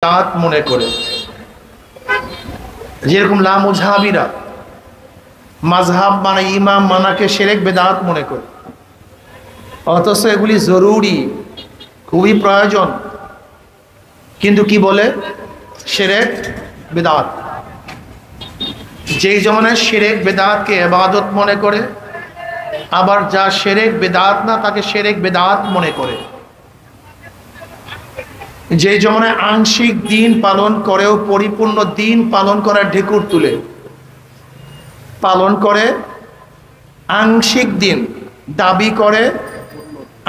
বেদাত মনে করে, যেরকম লা মুযহাবিরা মাযহাব মানে ইমাম মানাকে শিরক বেদাত মনে করে, অথচ এগুলি জরুরি, খুবই প্রয়োজন, কিন্তু কি বলে শিরক বেদাত। যেই জমানায় শিরক বেদাতকে ইবাদত মনে করে, আবার যা শিরক বেদাত না তাকে শিরক বেদাত মনে করে। যে জমানায় আংশিক দিন পালন করেও পরিপূর্ণ দিন পালন করার ঢেকুর তুলে পালন করে, আংশিক দিন দাবি করে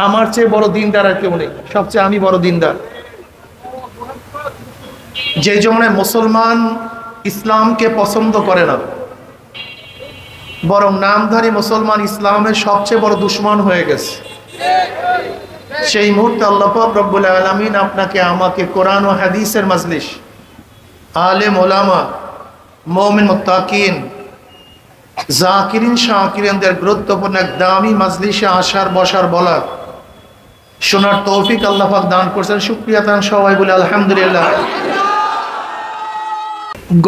আমার চেয়ে বড় দিনদার আর কেউ নেই, সবচেয়ে আমি বড় দিনদার। যে জমানায় মুসলমান ইসলামকে পছন্দ করে না, বরং নামধারী মুসলমান ইসলামের সবচেয়ে বড় দুশমন হয়ে গেছে, সেই মুহূর্তে আল্লাহ পাক রব্বুল আলামিন আপনাকে আমাকে কোরআন ও হাদিসের মাজলিস, আলেম ওলামা, মুমিন মুত্তাকিন, জাকিরিন শাকিরিনদের গুরুত্বপূর্ণ এক দামি মাজলিসে আসার বসার বলার শোনার তৌফিক আল্লাহ পাক দান করছেন। শুকরিয়া তান সবাই বলে আলহামদুলিল্লাহ।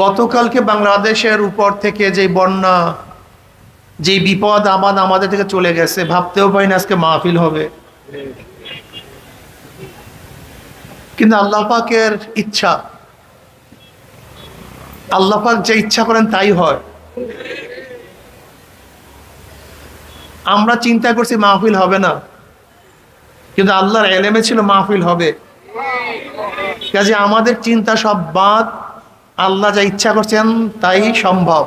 গতকালকে বাংলাদেশের উপর থেকে যে বন্যা, যে বিপদ আবাদ আমাদের থেকে চলে গেছে, ভাবতেও পারি না আজকে মাহফিল হবে, কিন্তু আল্লাহ পাকের ইচ্ছা, আল্লাহ পাক যে ইচ্ছা করেন তাই হয়। আমরা চিন্তা করছি মাহফিল হবে না, কিন্তু আল্লাহর এলেমে ছিল মাহফিল হবে। কাজে আমাদের চিন্তা সব বাদ, আল্লাহ যা ইচ্ছা করছেন তাই সম্ভব।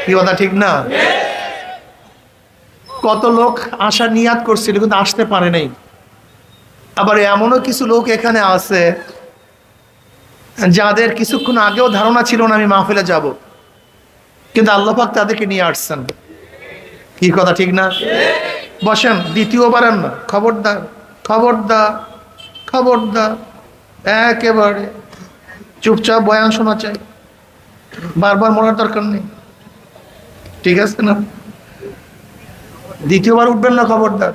কি কথা ঠিক না? কত লোক আসার নিয়াত করছিল কিন্তু আসতে পারে নাই। আবার এমনও কিছু লোক এখানে আছে যাদের কিছুক্ষণ আগেও ধারণা ছিল না আমি মাহফিলে যাব, কিন্তু আল্লাহ পাক তাদেরকে নিয়ে আসছেন। কি কথা ঠিক না? বসেন, দ্বিতীয়বারের না, খবরদার খবরদার খবরদার, একেবারে চুপচাপ বয়ান শোনা চাই, বারবার মনের দরকার নেই, ঠিক আছে না? দ্বিতীয়বার উঠবেন না, খবরদার।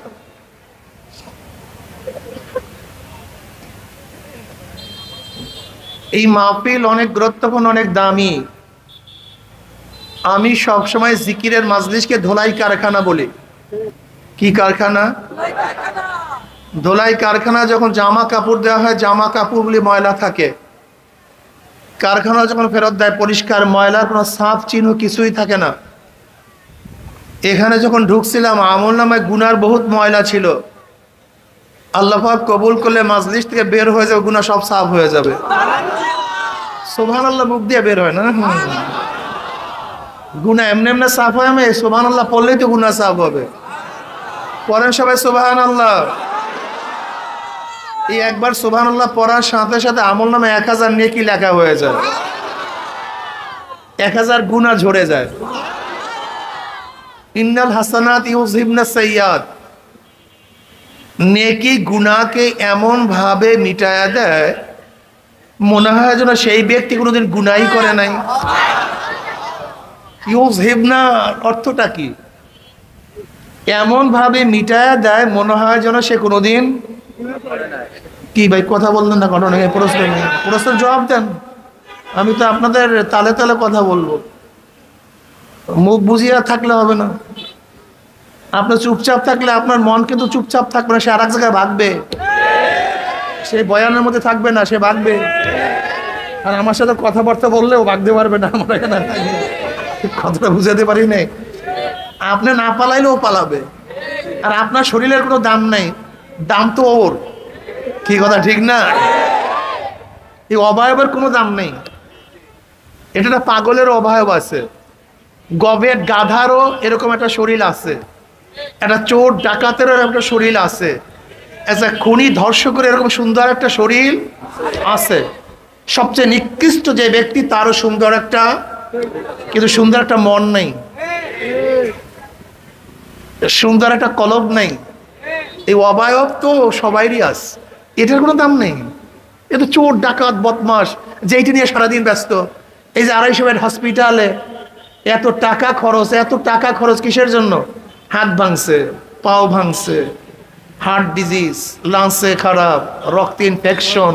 এই মাহফিল অনেক গুরুত্বপূর্ণ, অনেক দামি। আমি সবসময় জিকিরের মাজলিসকে ধোলাই কারখানা বলি। কি কারখানা? ধোলাই কারখানা। যখন জামা কাপড় দেওয়া হয়, জামা কাপড়গুলি ময়লা থাকে, কারখানা যখন ফেরত দেয় পরিষ্কার, ময়লার কোনো ছাপ চিহ্ন কিছুই থাকে না। এখানে যখন ঢুকছিলাম আমলনামায় গুনার বহুত ময়লা ছিল, আল্লাহ পাক কবুল করলে মাজলিস থেকে বের হয়ে যাবে, গুনাহ সব সাফ হয়ে যাবে। সুবহানাল্লাহ মুখ দিয়ে বের হয় না, গুনাহ এমনি এমনি সাফ হয়। আমি সুবহানাল্লাহ পড়লেই তো গুনাহ সাফ হবে। পড়েন সবাই সুবহানাল্লাহ। এই একবার সুবহানাল্লাহ পড়ার সাথে সাথে আমলনামায় 1000 নেকি লেখা হয়ে যায়, 1000 গুনাহ ঝরে যায়। ইন্নাল হাসানাত ইউযহিবনাস সাইয়্যাত, নেকি গুনাহকে এমন ভাবে মিটায়া দেয় মনে হয় যেন সেই ব্যক্তি কোনোদিন গুনাহই করে নাই। ইউযহিবনা অর্থটা কি? এমন ভাবে মিটায়া দেয় মনে হয় যেন সে কোনোদিন কি। ভাই কথা বললেন না, ঘটনা প্রশ্নের জবাব দেন। আমি তো আপনাদের তালে তালে কথা বলবো, মুখ বুঝিয়ে থাকলে হবে না। আপনার চুপচাপ থাকলে আপনার মন কিন্তু চুপচাপ থাকবে না, সে আর এক জায়গায় ভাগবে, সে বয়ানের মধ্যে থাকবে না, সে ভাগবে। আর আমার সাথে কথাবার্তা বললেও ভাগতে পারবে না। আমার এখানে কথাটা বুঝাতে পারি নাই। আপনি না পালাইলেও পালাবে, আর আপনার শরীরের কোনো দাম নাই, দাম তো ওর। কি কথা ঠিক না? এই অবয়বের কোনো দাম নেই। এটা একটা পাগলের অবয়ব আছে, গবেট গাধারও এরকম একটা শরীর আছে, একটা চোর ডাকাতেরও একটা শরীর আছে, একটা খুনি ধর্ষকের এরকম সুন্দর একটা শরীর আছে। সবচেয়ে নিকৃষ্ট যে ব্যক্তি তারও সুন্দর একটা, কিন্তু সুন্দর একটা মন নেই, সুন্দর একটা কলব নেই। এই অবয়ব তো সবাইরই আছে, এটার কোনো দাম নেই। এ তো চোর ডাকাত বদমাস, যেইটি নিয়ে সারাদিন ব্যস্ত। এই যে 250 বেড হসপিটালে এত টাকা খরচ, এত টাকা খরচ কিসের জন্য? হাত ভাঙছে, পাও ভাঙছে, হার্ট ডিজিজ, লাংসে খারাপ, রক্ত ইনফেকশন,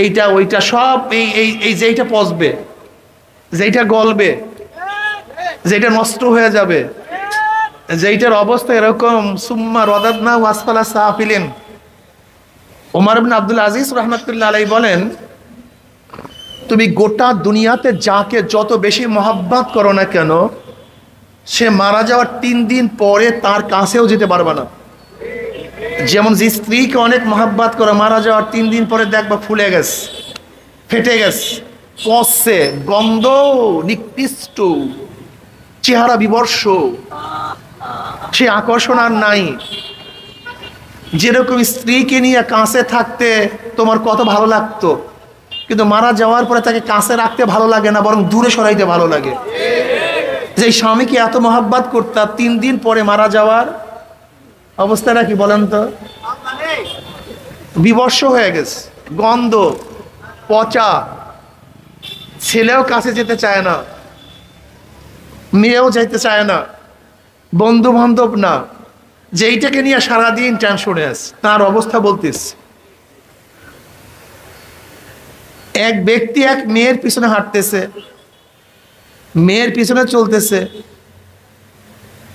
এইটা ওইটা সব এই এই এই যেইটা পচবে, যেইটা গলবে, যেটা নষ্ট হয়ে যাবে, যেইটার অবস্থা এরকম, সুম্মা রদাদনা ওয়াসফালা সাফিলিন। ওমর ইবনে আব্দুল আজিজ রাহমাতুল্লাহ আলাইহি বলেন, তুমি গোটা দুনিয়াতে যাকে যত বেশি মহব্বত করো না কেন, সে মারা যাওয়ার 3 দিন পরে তার কাছেও যেতে পারবে না। যেমন যে স্ত্রীকে অনেক মহব্বত করে, মারা যাওয়ার 3 দিন পরে দেখবা ফুলে গেছে, ফেটে গেছে, পচছে, গন্ধ, নিকৃষ্ট, চেহারা বিবর্ষ, সে আকর্ষণ আর নাই। যেরকম স্ত্রীকে নিয়ে কাছে থাকতে তোমার কত ভালো লাগতো, কিন্তু মারা যাওয়ার পরে তাকে কাছে রাখতে ভালো লাগে না, বরং দূরে সরাইতে ভালো লাগে। যে স্বামীকে এত মহব্বত করতাম, 3 দিন পরে মারা যাওয়ার অবস্থাটা কি বলেন তো? বিবর্ষ হয়ে গেছে, গন্ধ, পচা, ছেলেও কাছে যেতে চায় না, মেয়েও যাইতে চায় না, বন্ধু বান্ধব না, যেইটাকে নিয়ে সারাদিন টেনশনে আছে, তার অবস্থা বলতেছে। এক ব্যক্তি এক মেয়ের পিছনে হাঁটতেছে, মেয়ের পিছনে চলতেছে,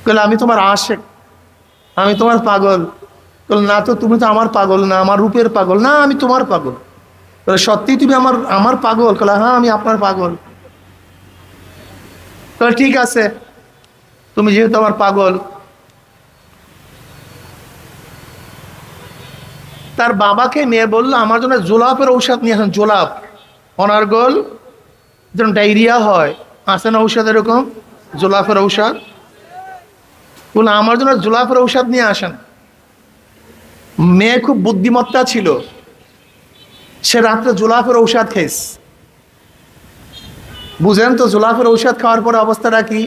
বলে আমি তোমার আশেক, আমি তোমার পাগল। বলে না তো, তুমি তো আমার পাগল না, আমার রূপের পাগল না, আমি তোমার পাগল। বলে সত্যি তুমি আমার পাগল? বলে হ্যাঁ, আমি আপনার পাগল। বলে ঠিক আছে, তুমি যেহেতু আমার পাগল। তার বাবাকে মেয়ে বললো, আমার জন্য জোলাপের ঔষধ নিয়ে আসেন। জোলাপ, অনার্গল, যেন ডায়রিয়া হয়, আসে না ঔষধ এরকম, জোলাপের ঔষধ। বললো আমার জন্য জোলাপের ঔষধ নিয়ে আসেন। মেয়ে খুব বুদ্ধিমত্তা ছিল, সে রাত্রে জোলাপের ঔষধ খেয়েছে। বুঝেন তো, জোলাপের ঔষধ খাওয়ার পরে অবস্থাটা কি?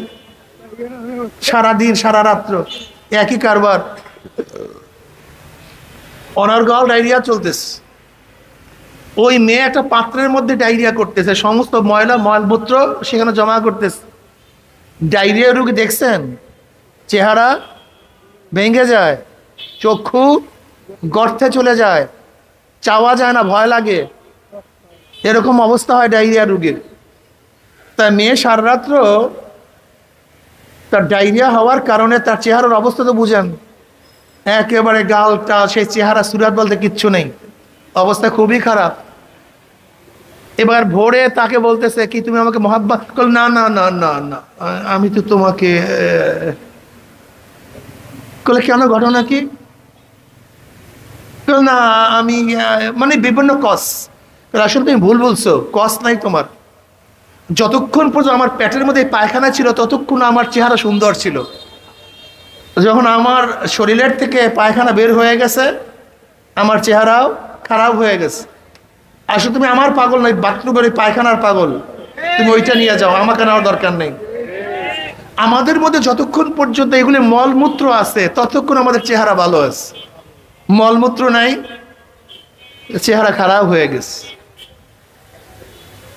সারাদিন সারা রাত্র একই কারবার, অনার্গল ডায়রিয়া চলতেছে। ওই মেয়ে একটা পাত্রের মধ্যে ডায়রিয়া করতেছে, সমস্ত ময়লা মলমূত্র সেখানে জমা করতেছে। ডায়রিয়া রোগী দেখছেন, চেহারা ভেঙে যায়, চক্ষু গর্তে চলে যায়, চাওয়া যায় না, ভয় লাগে, এরকম অবস্থা হয় ডায়রিয়া রোগীর। তাই মেয়ে সারা রাত্র তার ডায়রিয়া হওয়ার কারণে তার চেহারার অবস্থা তো বুঝেন, একেবারে গালটা, সেই চেহারা সুরাত বলতে কিচ্ছু নেই, অবস্থা খুবই খারাপ। এবার ভোরে তাকে বলতেছে কি তুমি আমাকে মহব্বত করো? না না না না না, আমি তো তোমাকে। বলে কেন, ঘটনা কি? না আমি মানে বিভিন্ন কস। আসলে তুমি ভুল বলছো, কস নাই তোমার। যতক্ষণ পর্যন্ত আমার পেটের মধ্যে পায়খানা ছিল ততক্ষণ আমার চেহারা সুন্দর ছিল, যখন আমার শরীরের থেকে পায়খানা বের হয়ে গেছে আমার চেহারাও খারাপ হয়ে গেছে। আসলে তুমি আমার পাগল নয়, বাথরুমের ওই পায়খানার পাগল, তুমি ওইটা নিয়ে যাও, আমাকে নেওয়ার দরকার নেই। আমাদের মধ্যে যতক্ষণ পর্যন্ত এগুলি মলমূত্র আছে ততক্ষণ আমাদের চেহারা ভালো আছে, মলমূত্র নাই, চেহারা খারাপ হয়ে গেছে।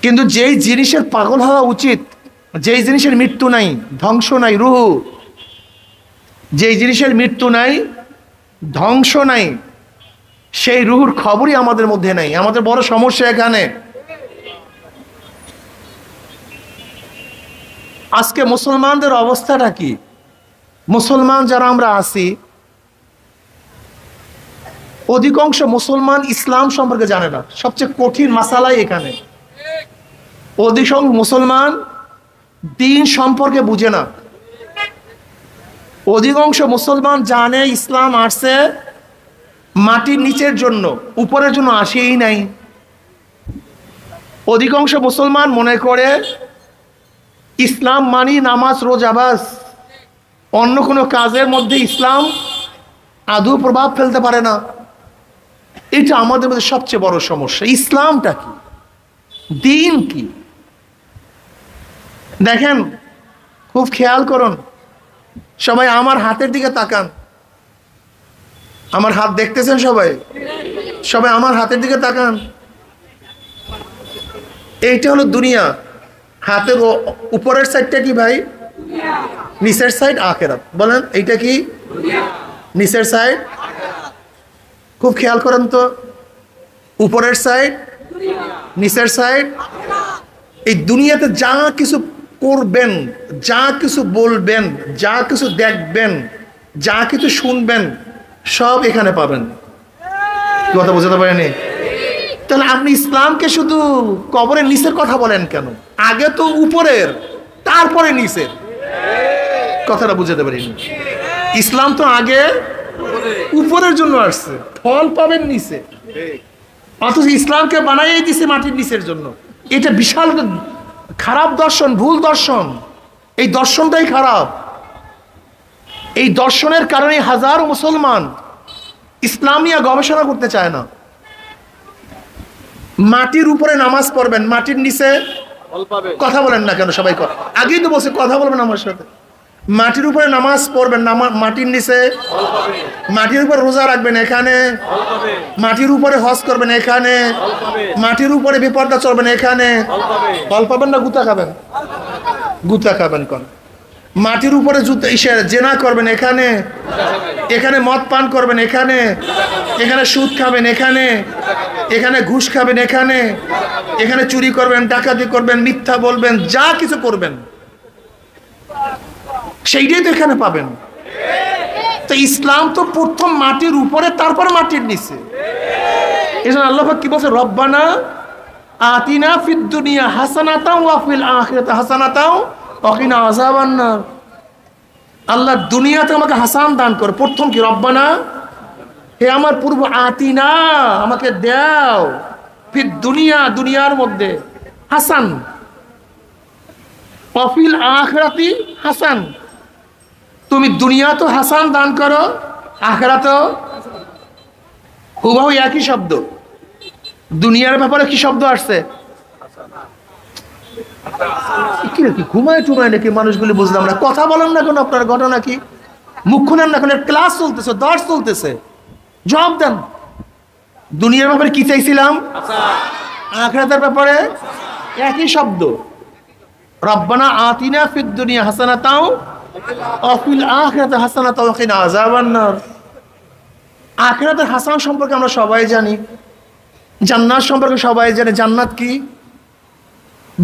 কিন্তু যেই জিনিসের পাগল হওয়া উচিত, যেই জিনিসের মৃত্যু নাই, ধ্বংস নাই, রুহ, যেই জিনিসের মৃত্যু নাই, ধ্বংস নাই, সেই রুহুর খবরই আমাদের মধ্যে নাই। আমাদের বড় সমস্যা এখানে। আজকে মুসলমানদের অবস্থাটা কি? মুসলমান যারা আমরা আছি, অধিকাংশ মুসলমান ইসলাম সম্পর্কে জানে না। সবচেয়ে কঠিন মাসালাই এখানে, অধিকাংশ মুসলমান দিন সম্পর্কে বুঝে না। অধিকাংশ মুসলমান জানে ইসলাম আসছে মাটির নিচের জন্য, উপরের জন্য আসেই নাই। অধিকাংশ মুসলমান মনে করে ইসলাম মানি নামাজ রোজা বাস, অন্য কোনো কাজের মধ্যে ইসলাম আদৌ প্রভাব ফেলতে পারে না। এটা আমাদের মধ্যে সবচেয়ে বড় সমস্যা। ইসলামটা কি, দিন কি? দেখেন, খুব খেয়াল করুন, সবাই আমার হাতের দিকে তাকান। আমার হাত দেখতেছেন সবাই? সবাই আমার হাতের দিকে তাকান। এইটা হলো দুনিয়া। হাতের উপরের সাইডটা কি ভাই? নিচের সাইড আখিরাত। বলেন এইটা কি? নিচের সাইড। খুব খেয়াল করেন তো, উপরের সাইড নিচের সাইড। এই দুনিয়াতে যা কিছু করবেন, যা কিছু বলবেন, যা কিছু দেখবেন, যা কিছু শুনবেন, সব এখানে পাবেন। কথা বোঝাতে পারেনি? তাহলে আপনি ইসলামকে শুধু কবরের নিচের কথা বলেন কেন? আগে তো উপরের, তারপরে নিচের। কথাটা বুঝাতে পারিনি। ইসলাম তো আগে উপরের জন্য আসছে, ফল পাবেন নিচে, অথচ ইসলামকে বানাই দিছে মাটির নিচের জন্য। এটা বিশাল খারাপ দর্শন, ভুল দর্শন। এই দর্শনটাই খারাপ। এই দর্শনের কারণে হাজারো মুসলমান ইসলাম নিয়ে গবেষণা করতে চায় না। মাটির উপরে নামাজ পড়বেন, মাটির নিচে কথা বলেন না কেন? সবাই আগেই তো বলছে কথা বলবেন আমার সাথে। মাটির উপরে নামাজ পড়বেন, মাটির নিচে। মাটির উপরে রোজা রাখবেন, এখানে। মাটির উপরে হজ করবেন, এখানে। মাটির উপরে বিপর্দা চলবেন, এখানে। ফল পাবেন না গুতা খাবেন? গুতা খাবেন কোন? মাটির উপরে জেনা করবেন, এখানে। এখানে মদ পান করবেন, এখানে। এখানে সুদ খাবেন, এখানে। এখানে ঘুষ খাবেন, এখানে। এখানে চুরি করবেন, ডাকাতি করবেন, মিথ্যা বলবেন, যা কিছু করবেন সেইটাই তো এখানে পাবেন। তো ইসলাম তো প্রথম মাটির উপরে, তারপর মাটির নিচে। এজন্য আল্লাহ পাক কি বলছে? রব্বানা আতিনা ফিদ দুনিয়া হাসানাতাও ওয়া ফিল আখিরাতি হাসানাতাও ওয়া কিনা আযাবান নার। আল্লাহ দুনিয়াতে আমাকে হাসান দান করে। প্রথম কি? রব্বানা, হে আমার পূর্ব, আতিনা, আমাকে দাও, ফিদ দুনিয়া, দুনিয়ার মধ্যে, হাসান, ওয়া ফিল আখিরাতি হাসান, তুমি দুনিয়া তো হাসান দান করো, আখিরাতেও। হুবহু একই শব্দ। দুনিয়ার ব্যাপারে কি শব্দ আসছে? কি নাকি ঘুমায় টুমায় নাকি মানুষগুলি? বুঝলাম না। কথা বলেন না কেন? আপনার ঘটনা কি? মুখ খুলেন না কেন? ক্লাস চলতেছে, দর্শ চলতেছে, জবাব দেন। দুনিয়ার ব্যাপারে কি চাইছিলাম? আখিরাতের ব্যাপারে একই শব্দ। রব্বানা আতিনা ফিদ দুনিয়া হাসানাতাও ওয়া ফিল আখিরাতি হাসানাতাও ওয়া কিনা আযাবান নার। আখিরাতের হাসান সম্পর্কে আমরা সবাই জানি, জান্নাত সম্পর্কে সবাই জানে। জান্নাত কি?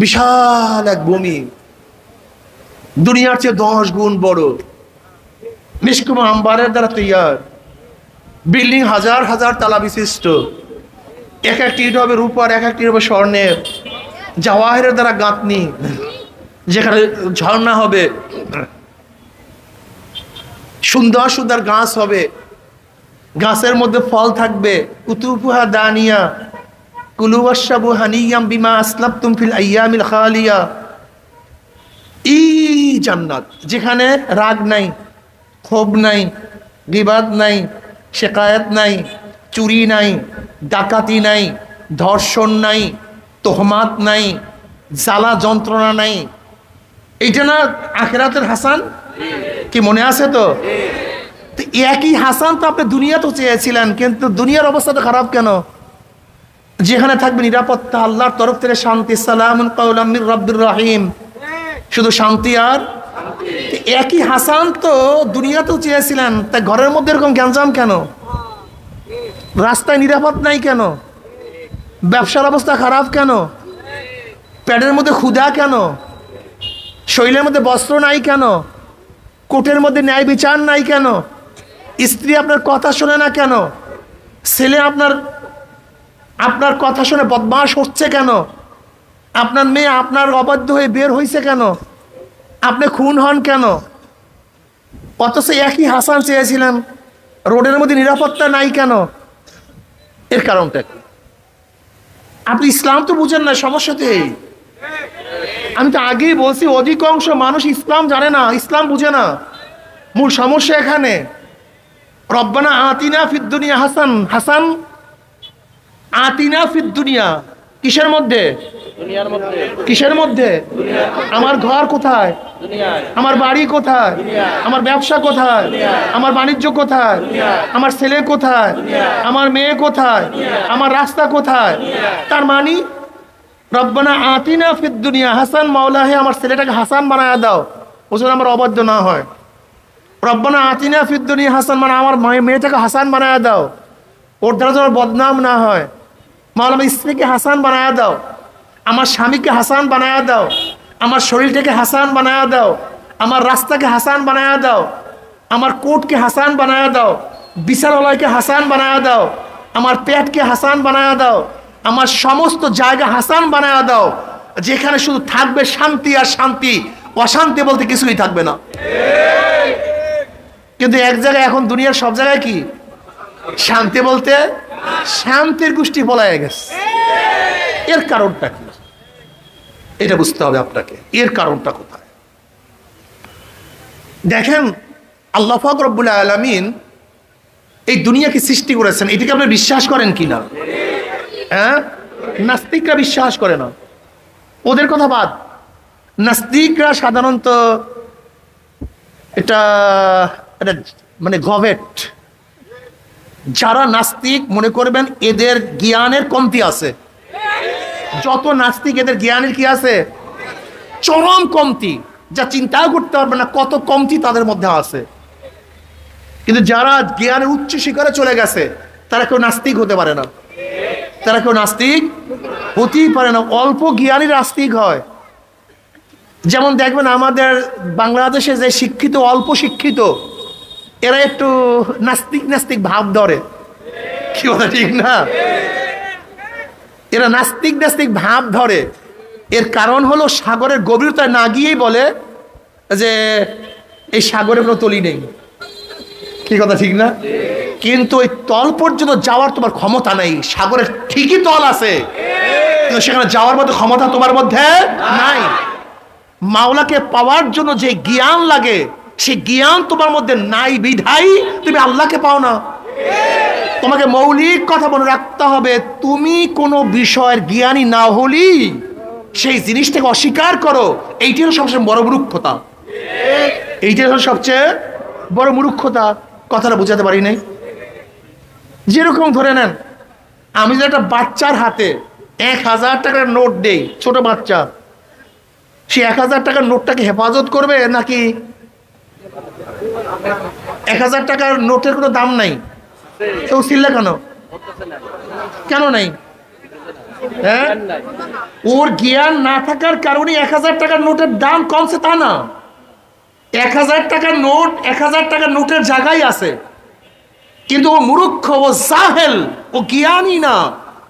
বিশাল এক ভূমি, দুনিয়ার চেয়ে 10 গুণ বড়, মিশকুম আম্বারের দ্বারা তৈয়ার, বিল্ডিং হাজার হাজার তালা বিশিষ্ট, এক একটি ইট হবে রূপার, এক একটি হবে স্বর্ণের, জাওয়াহিরের দ্বারা গাঁথনি, যেখানে ঝর্ণা হবে, সুন্দর সুন্দর গাছ হবে, গাছের মধ্যে ফল থাকবে, কুতুফুহা দানিয়া কুলু ওয়াশরাবু হানিয়াম বিমা আসলাফতুম ফিল আইয়ামিল খালিয়া। এই জান্নাত, যেখানে রাগ নাই, ক্ষোভ নাই, গীবাত নাই, শিকায়াত নাই, চুরি নাই, ডাকাতি নাই, ধর্ষণ নাই, তোহমাত নাই, জ্বালা যন্ত্রণা নাই। এইটা না আখিরাতের হাসান? কি মনে আছে তো? একই হাসান তো আপনি দুনিয়াতেও চেয়েছিলেন, কিন্তু দুনিয়ার অবস্থা তো খারাপ কেন? যেখানে থাকবে নিরাপত্তা, আল্লাহর তরফ থেকে শান্তি, সালামুন কাওলাম মির রাব্বির রহিম, শুধু শান্তি আর একই হাসান তো দুনিয়াতেও চেয়েছিলেন। তাই ঘরের মধ্যে এরকম গ্যাঞ্জাম কেন? রাস্তায় নিরাপদ নাই কেন? ব্যবসার অবস্থা খারাপ কেন? পেটের মধ্যে ক্ষুধা কেন? শরীরের মধ্যে বস্ত্র নাই কেন? কোর্টের মধ্যে ন্যায় বিচার নাই কেন? স্ত্রী আপনার কথা শোনে না কেন? ছেলে আপনার কথা শুনে বদমাশ হচ্ছে কেন? আপনার মেয়ে আপনার অবাধ্য হয়ে বের হয়েছে কেন? আপনি খুন হন কেন? অথচ একই হাসান চেয়েছিলেন। রোডের মধ্যে নিরাপত্তা নাই কেন? এর কারণটা কি? আপনি ইসলাম তো বুঝেন না, সমস্যা তো এই। আমি তো আগেই বলছি, অধিকাংশ মানুষ ইসলাম জানে না, ইসলাম বুঝে না। মূল সমস্যা এখানে। রব্বানা আতিনা ফিদ দুনিয়া হাসান, হাসান আতিনা ফিদ দুনিয়া, কিসের মধ্যে? কিসের মধ্যে? আমার ঘর কোথায়? আমার বাড়ি কোথায়? আমার ব্যবসা কোথায়? আমার বাণিজ্য কোথায়? আমার ছেলে কোথায়? আমার মেয়ে কোথায়? আমার রাস্তা কোথায়? তার মানে রব্বানা আতিনা ফিদ দুনিয়া হাসান, মাওলা হে আমার ছেলেটাকে হাসান বানায় দাও, ও যেন আমার অবাধ্য না হয়। রব্বানা আতিনা ফিদ দুনিয়া হাসান মানে আমার মেয়েটাকে হাসান বানায় দাও, ওর দ্বারা যেন বদনাম না হয়। মাওলানা আমার স্ত্রীকে হাসান বানায়া দাও, আমার স্বামীকে হাসান বানায়া দাও, আমার শরীরটাকে হাসান বানায়া দাও, আমার রাস্তাকে হাসান বানায়া দাও, আমার কোটকে হাসান বানায়া দাও, বিশালয়কে হাসান বানায়া দাও, আমার পেটকে হাসান বানায়া দাও, আমার সমস্ত জায়গা হাসান বানায়া দাও, যেখানে শুধু থাকবে শান্তি আর শান্তি, অশান্তি বলতে কিছুই থাকবে না। কিন্তু এক জায়গায় এখন দুনিয়ার সব জায়গায় কি শান্তি বলতে শান্তির গোষ্ঠী বলা গেছে। এর কারণটা কি এটা বুঝতে হবে আপনাকে, এর কারণটা কোথায়। দেখেন আল্লাহ পাক রব্বুল আলামিন এই দুনিয়াকে সৃষ্টি করেছেন, এটাকে আপনি বিশ্বাস করেন কিনা? হ্যাঁ, নাস্তিকরা বিশ্বাস করে না, ওদের কথা বাদ। নাস্তিকরা সাধারণত এটা মানে গভেট, যারা নাস্তিক মনে করবেন এদের জ্ঞানের কমতি আছে। যত নাস্তিক এদের জ্ঞানের কি আছে? চরম কমতি, যা চিন্তাও করতে পারবে না কত কমতি তাদের মধ্যে আছে। কিন্তু যারা জ্ঞানের উচ্চ শিখরে চলে গেছে তারা কেউ নাস্তিক হতে পারে না, তারা কেউ নাস্তিক হতেই পারে না। অল্প জ্ঞানী নাস্তিক হয়। যেমন দেখবেন আমাদের বাংলাদেশে যে শিক্ষিত, অল্প শিক্ষিত, এরা একটু নাস্তিক নাস্তিক ভাব ধরে, কি বলে ঠিক না? এরা নাস্তিক নাস্তিক ভাব ধরে। এর কারণ হলো সাগরের গভীরতায় না গিয়েই বলে যে এই সাগরে কোনো তলি নেই, কি কথা ঠিক না? কিন্তু ওই তল পর্যন্ত যাওয়ার তোমার ক্ষমতা নেই। সাগরের ঠিকই তল আছে, কিন্তু সেখানে যাওয়ার মতো ক্ষমতা তোমার মধ্যে নাই। মাওলাকে পাওয়ার জন্য যে জ্ঞান লাগে সেই জ্ঞান তোমার মধ্যে নাই বিধাই তুমি আল্লাহকে পাও না। তোমাকে মৌলিক কথা মনে রাখতে হবে, তুমি কোনো বিষয়ের জ্ঞানী না হলি সেই জিনিসটাকে অস্বীকার করো, এইটাই হলো সবচেয়ে বড় মূর্খতা। এইটাই হলো সবচেয়ে বড় মূর্খতা। কথাটা বুঝাতে পারি নাই? যেরকম ধরে নেন, আমি যে একটা বাচ্চার হাতে 1000 টাকার নোট দেই, ছোট বাচ্চা, সে 1000 টাকার নোটটাকে হেফাজত করবে নাকি? 1000 টাকার নোটের কোনো দাম নাই, কেউ চিল্লা কেন? কেন নাই? হ্যাঁ, ওর জ্ঞান না থাকার কারণে 1000 টাকার নোটের দাম কমছে তা না। 1000 টাকার নোট 1000 টাকার নোটের জায়গায় আছে, কিন্তু ও মূর্খ, ও জাহেল, ও জ্ঞানী না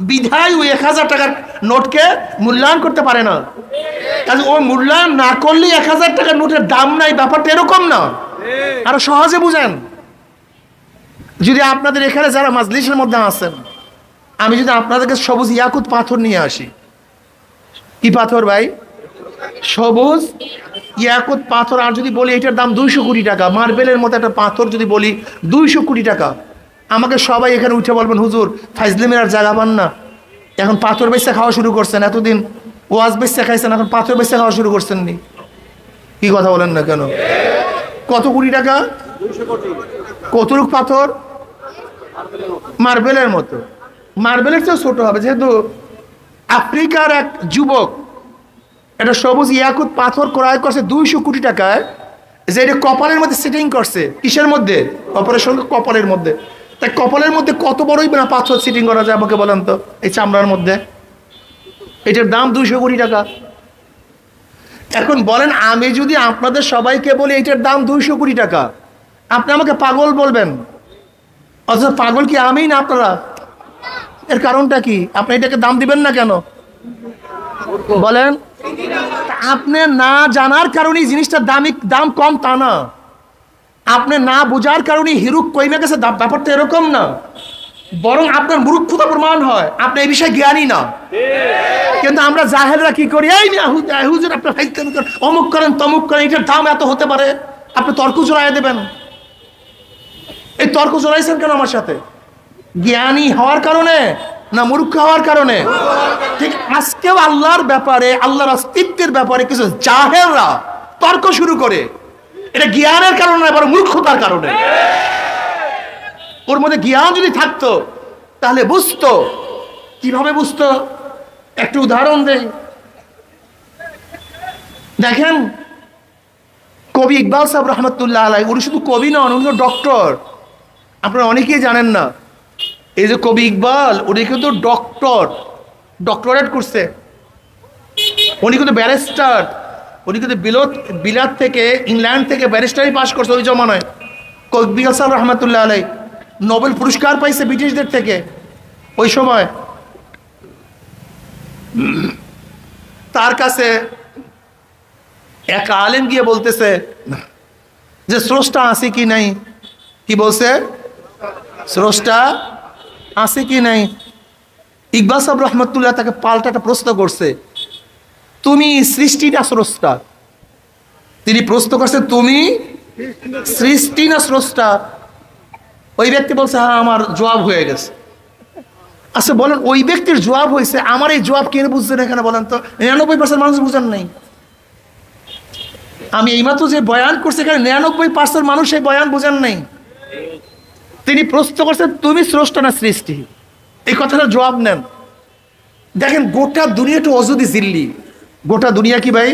বিধায় ও 1000 টাকার নোটকে মূল্যায়ন করতে পারে না। কাজে ও মূল্যায়ন না করলে 1000 টাকার নোটের দাম নাই, ব্যাপারটা এরকম না। আরো সহজে বুঝেন, যদি আপনাদের এখানে যারা মাজলিসের মধ্যে আছেন, আমি যদি আপনাদেরকে সবুজ ইয়াকুত পাথর নিয়ে আসি, কি পাথর ভাই? সবুজ ইয়াকুত পাথর। আর যদি বলি এটার দাম 200 কোটি টাকা, মার্বেলের মতো একটা পাথর যদি বলি 200 কোটি টাকা, আমাকে সবাই এখানে উঠে বলবেন হুজুর ফাইজলিমের আর জায়গা পান না, এখন পাথর বেচা খাওয়া শুরু করছেন, এতদিন ওয়াজ বেচা খাইছেন, এখন পাথর বেচা খাওয়া শুরু করছেন নি? কি কথা বলেন না কেন? কত কোটি টাকা? 200 কোটি। কতটুক পাথর? মার্বেলের মতো। মার্বেলের চেয়েও ছোট হবে, যেহেতু আফ্রিকার এক যুবক এটা সবুজ ইয়াকুত পাথর ক্রয় করছে 200 কোটি টাকায়, যে এটা কপালের মধ্যে সেটিং করছে। কিসের মধ্যে? অপারেশন কপালের মধ্যে। তাই কপালের মধ্যে কত বড়ই না পাথর সেটিং করা যায় আমাকে বলেন তো, এই চামড়ার মধ্যে? এটার দাম 200 কোটি টাকা। এখন বলেন, আমি যদি আপনাদের সবাইকে বলি এটার দাম 200 কোটি টাকা, আপনি আমাকে পাগল বলবেন, অথচ পাগল কি আমি না আপনারা? এর কারণটা কি? আপনি এটাকে দাম দিবেন না কেন বলেন? আপনি না জানার কারণে জিনিসটার দাম কম তা না, আপনি না বোঝার কারণে হিরুক কইমে গেছে, ব্যাপারটা এরকম না। বরং আপনার মূর্খতা প্রমাণ হয়, আপনি এই বিষয়ে জ্ঞানী না। কিন্তু আমরা জাহেলরা কি করি, এই হুজুর আপনার অমুক করেন তমুক করেন, এটার দাম এত হতে পারে, আপনি তর্ক জোড়াই দেবেন। এই তর্ক জোড়াইছেন কেন আমার সাথে? জ্ঞানী হওয়ার কারণে না মূর্খ হওয়ার কারণে? ঠিক আজকেও আল্লাহর ব্যাপারে, আল্লাহর অস্তিত্বের ব্যাপারে কিছু জাহেলরা তর্ক শুরু করে, এটা জ্ঞানের কারণে না, বরং মূর্খতার কারণে। ওর মধ্যে জ্ঞান যদি থাকতো তাহলে বুঝতো। কিভাবে বুঝতো? একটু উদাহরণ দেই। দেখেন, কবি ইকবাল সাহেব রহমতুল্লাহ আলাইহি, উনি শুধু কবি নন, উনি ডক্টর। আপনারা অনেকেই জানেন না, এই যে কবি ইকবাল, উনি কিন্তু ডক্টরেট করছে, উনি কিন্তু ব্যারিস্টার, উনি কিন্তু বিলাত থেকে, ইংল্যান্ড থেকে ব্যারিস্টারি পাস করছে ওই জমানায়। কবি হাসান রহমতুল্লাহ আলাই নোবেল পুরস্কার পাইছে ব্রিটিশদের থেকে ওই সময়। তার কাছে এক আলেম গিয়ে বলতেছে যে স্রষ্টা আছে কি নাই। কি বলছে? স্রষ্টা আছে কি নাই। ইকবাল সাহেব রহমতুল্লাহ তাকে পাল্টা একটা প্রশ্ন করছে, তুমি সৃষ্টি না স্রষ্টা? তিনি প্রশ্ন করছে, তুমি সৃষ্টি না স্রষ্টা? ওই ব্যক্তি বলছে, হ্যাঁ আমার জবাব হয়ে গেছে। আচ্ছা বলেন, ওই ব্যক্তির জবাব হয়েছে, আমার এই জবাব কে বুঝছেন এখানে বলেন তো? 99% মানুষ বুঝেন নাই। আমি এইমাত্র যে বয়ান করছি এখানে 99% মানুষ এই বয়ান বুঝেন নাই। তিনি প্রশ্ন করছেন, তুমি স্রষ্টা না সৃষ্টি? এই কথাটা জবাব নেন। দেখেন গোটা দুনিয়াটা অজুদি জিল্লি। গোটা দুনিয়া কি ভাই?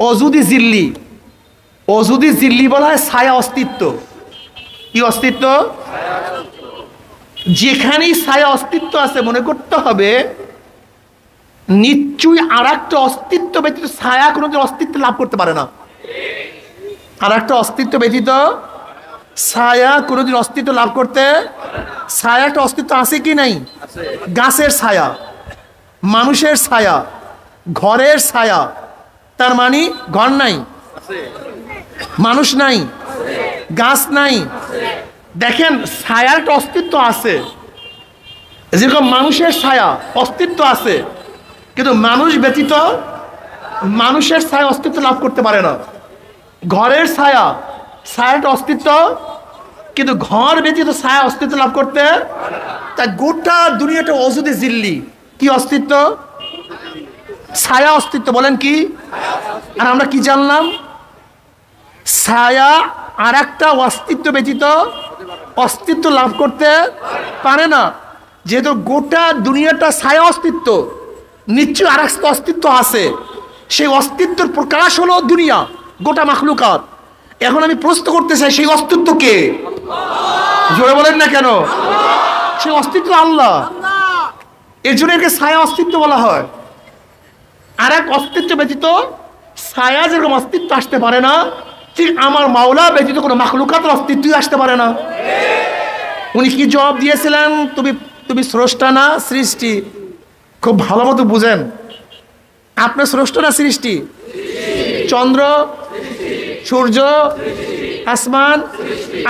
অজুদি জিল্লি। অজুদি জিল্লি বলা হয় ছায়া অস্তিত্ব। কি অস্তিত্ব? যেখানেই ছায়া অস্তিত্ব আছে মনে করতে হবে নিশ্চয়ই আর একটা অস্তিত্ব ব্যতীত ছায়া কোনোদিন অস্তিত্ব লাভ করতে পারে না। আর একটা অস্তিত্ব ব্যতীত ছায়া কোনোদিন অস্তিত্ব লাভ করতে, ছায়া একটা অস্তিত্ব আছে কি নাই? গাছের ছায়া, মানুষের ছায়া, ঘরের ছায়া। তার মানে ঘর নাই, মানুষ নাই, গাছ নাই। দেখেন ছায়ার একটা অস্তিত্ব আছে, যেরকম মানুষের ছায়া অস্তিত্ব আছে, কিন্তু মানুষ ব্যতীত মানুষের ছায়া অস্তিত্ব লাভ করতে পারে না। ঘরের ছায়া, ছায়াটা অস্তিত্ব, কিন্তু ঘর ব্যতীত ছায়া অস্তিত্ব লাভ করতে। তা গোটা দুনিয়াটা অজুদে জিল্লি। কি অস্তিত্ব? ছায়া অস্তিত্ব। বলেন কি? আর আমরা কি জানলাম? ছায়া আর একটা অস্তিত্ব ব্যতীত অস্তিত্ব লাভ করতে পারে না। যেহেতু গোটা দুনিয়াটা ছায়া অস্তিত্ব, নিশ্চয় আর একটা অস্তিত্ব আছে, সেই অস্তিত্বের প্রকাশ হলো দুনিয়া, গোটা মাখলুকাত। এখন আমি প্রশ্ন করতে চাই, সেই অস্তিত্ব কে? জোরে বলেন না কেন? সেই অস্তিত্ব আল্লাহ। এর জন্য একে ছায়া অস্তিত্ব বলা হয়। আর এক অস্তিত্ব ব্যতীত ছায়া যেরকম অস্তিত্ব আসতে পারে না, ঠিক আমার মাওলা ব্যতীত কোনো মাখলুকাতের অস্তিত্বই আসতে পারে না। উনি কি জবাব দিয়েছিলেন? তুমি স্রষ্টা না সৃষ্টি? খুব ভালো মতো বুঝেন, আপনার স্রষ্টা না সৃষ্টি? চন্দ্র, সূর্য, আসমান,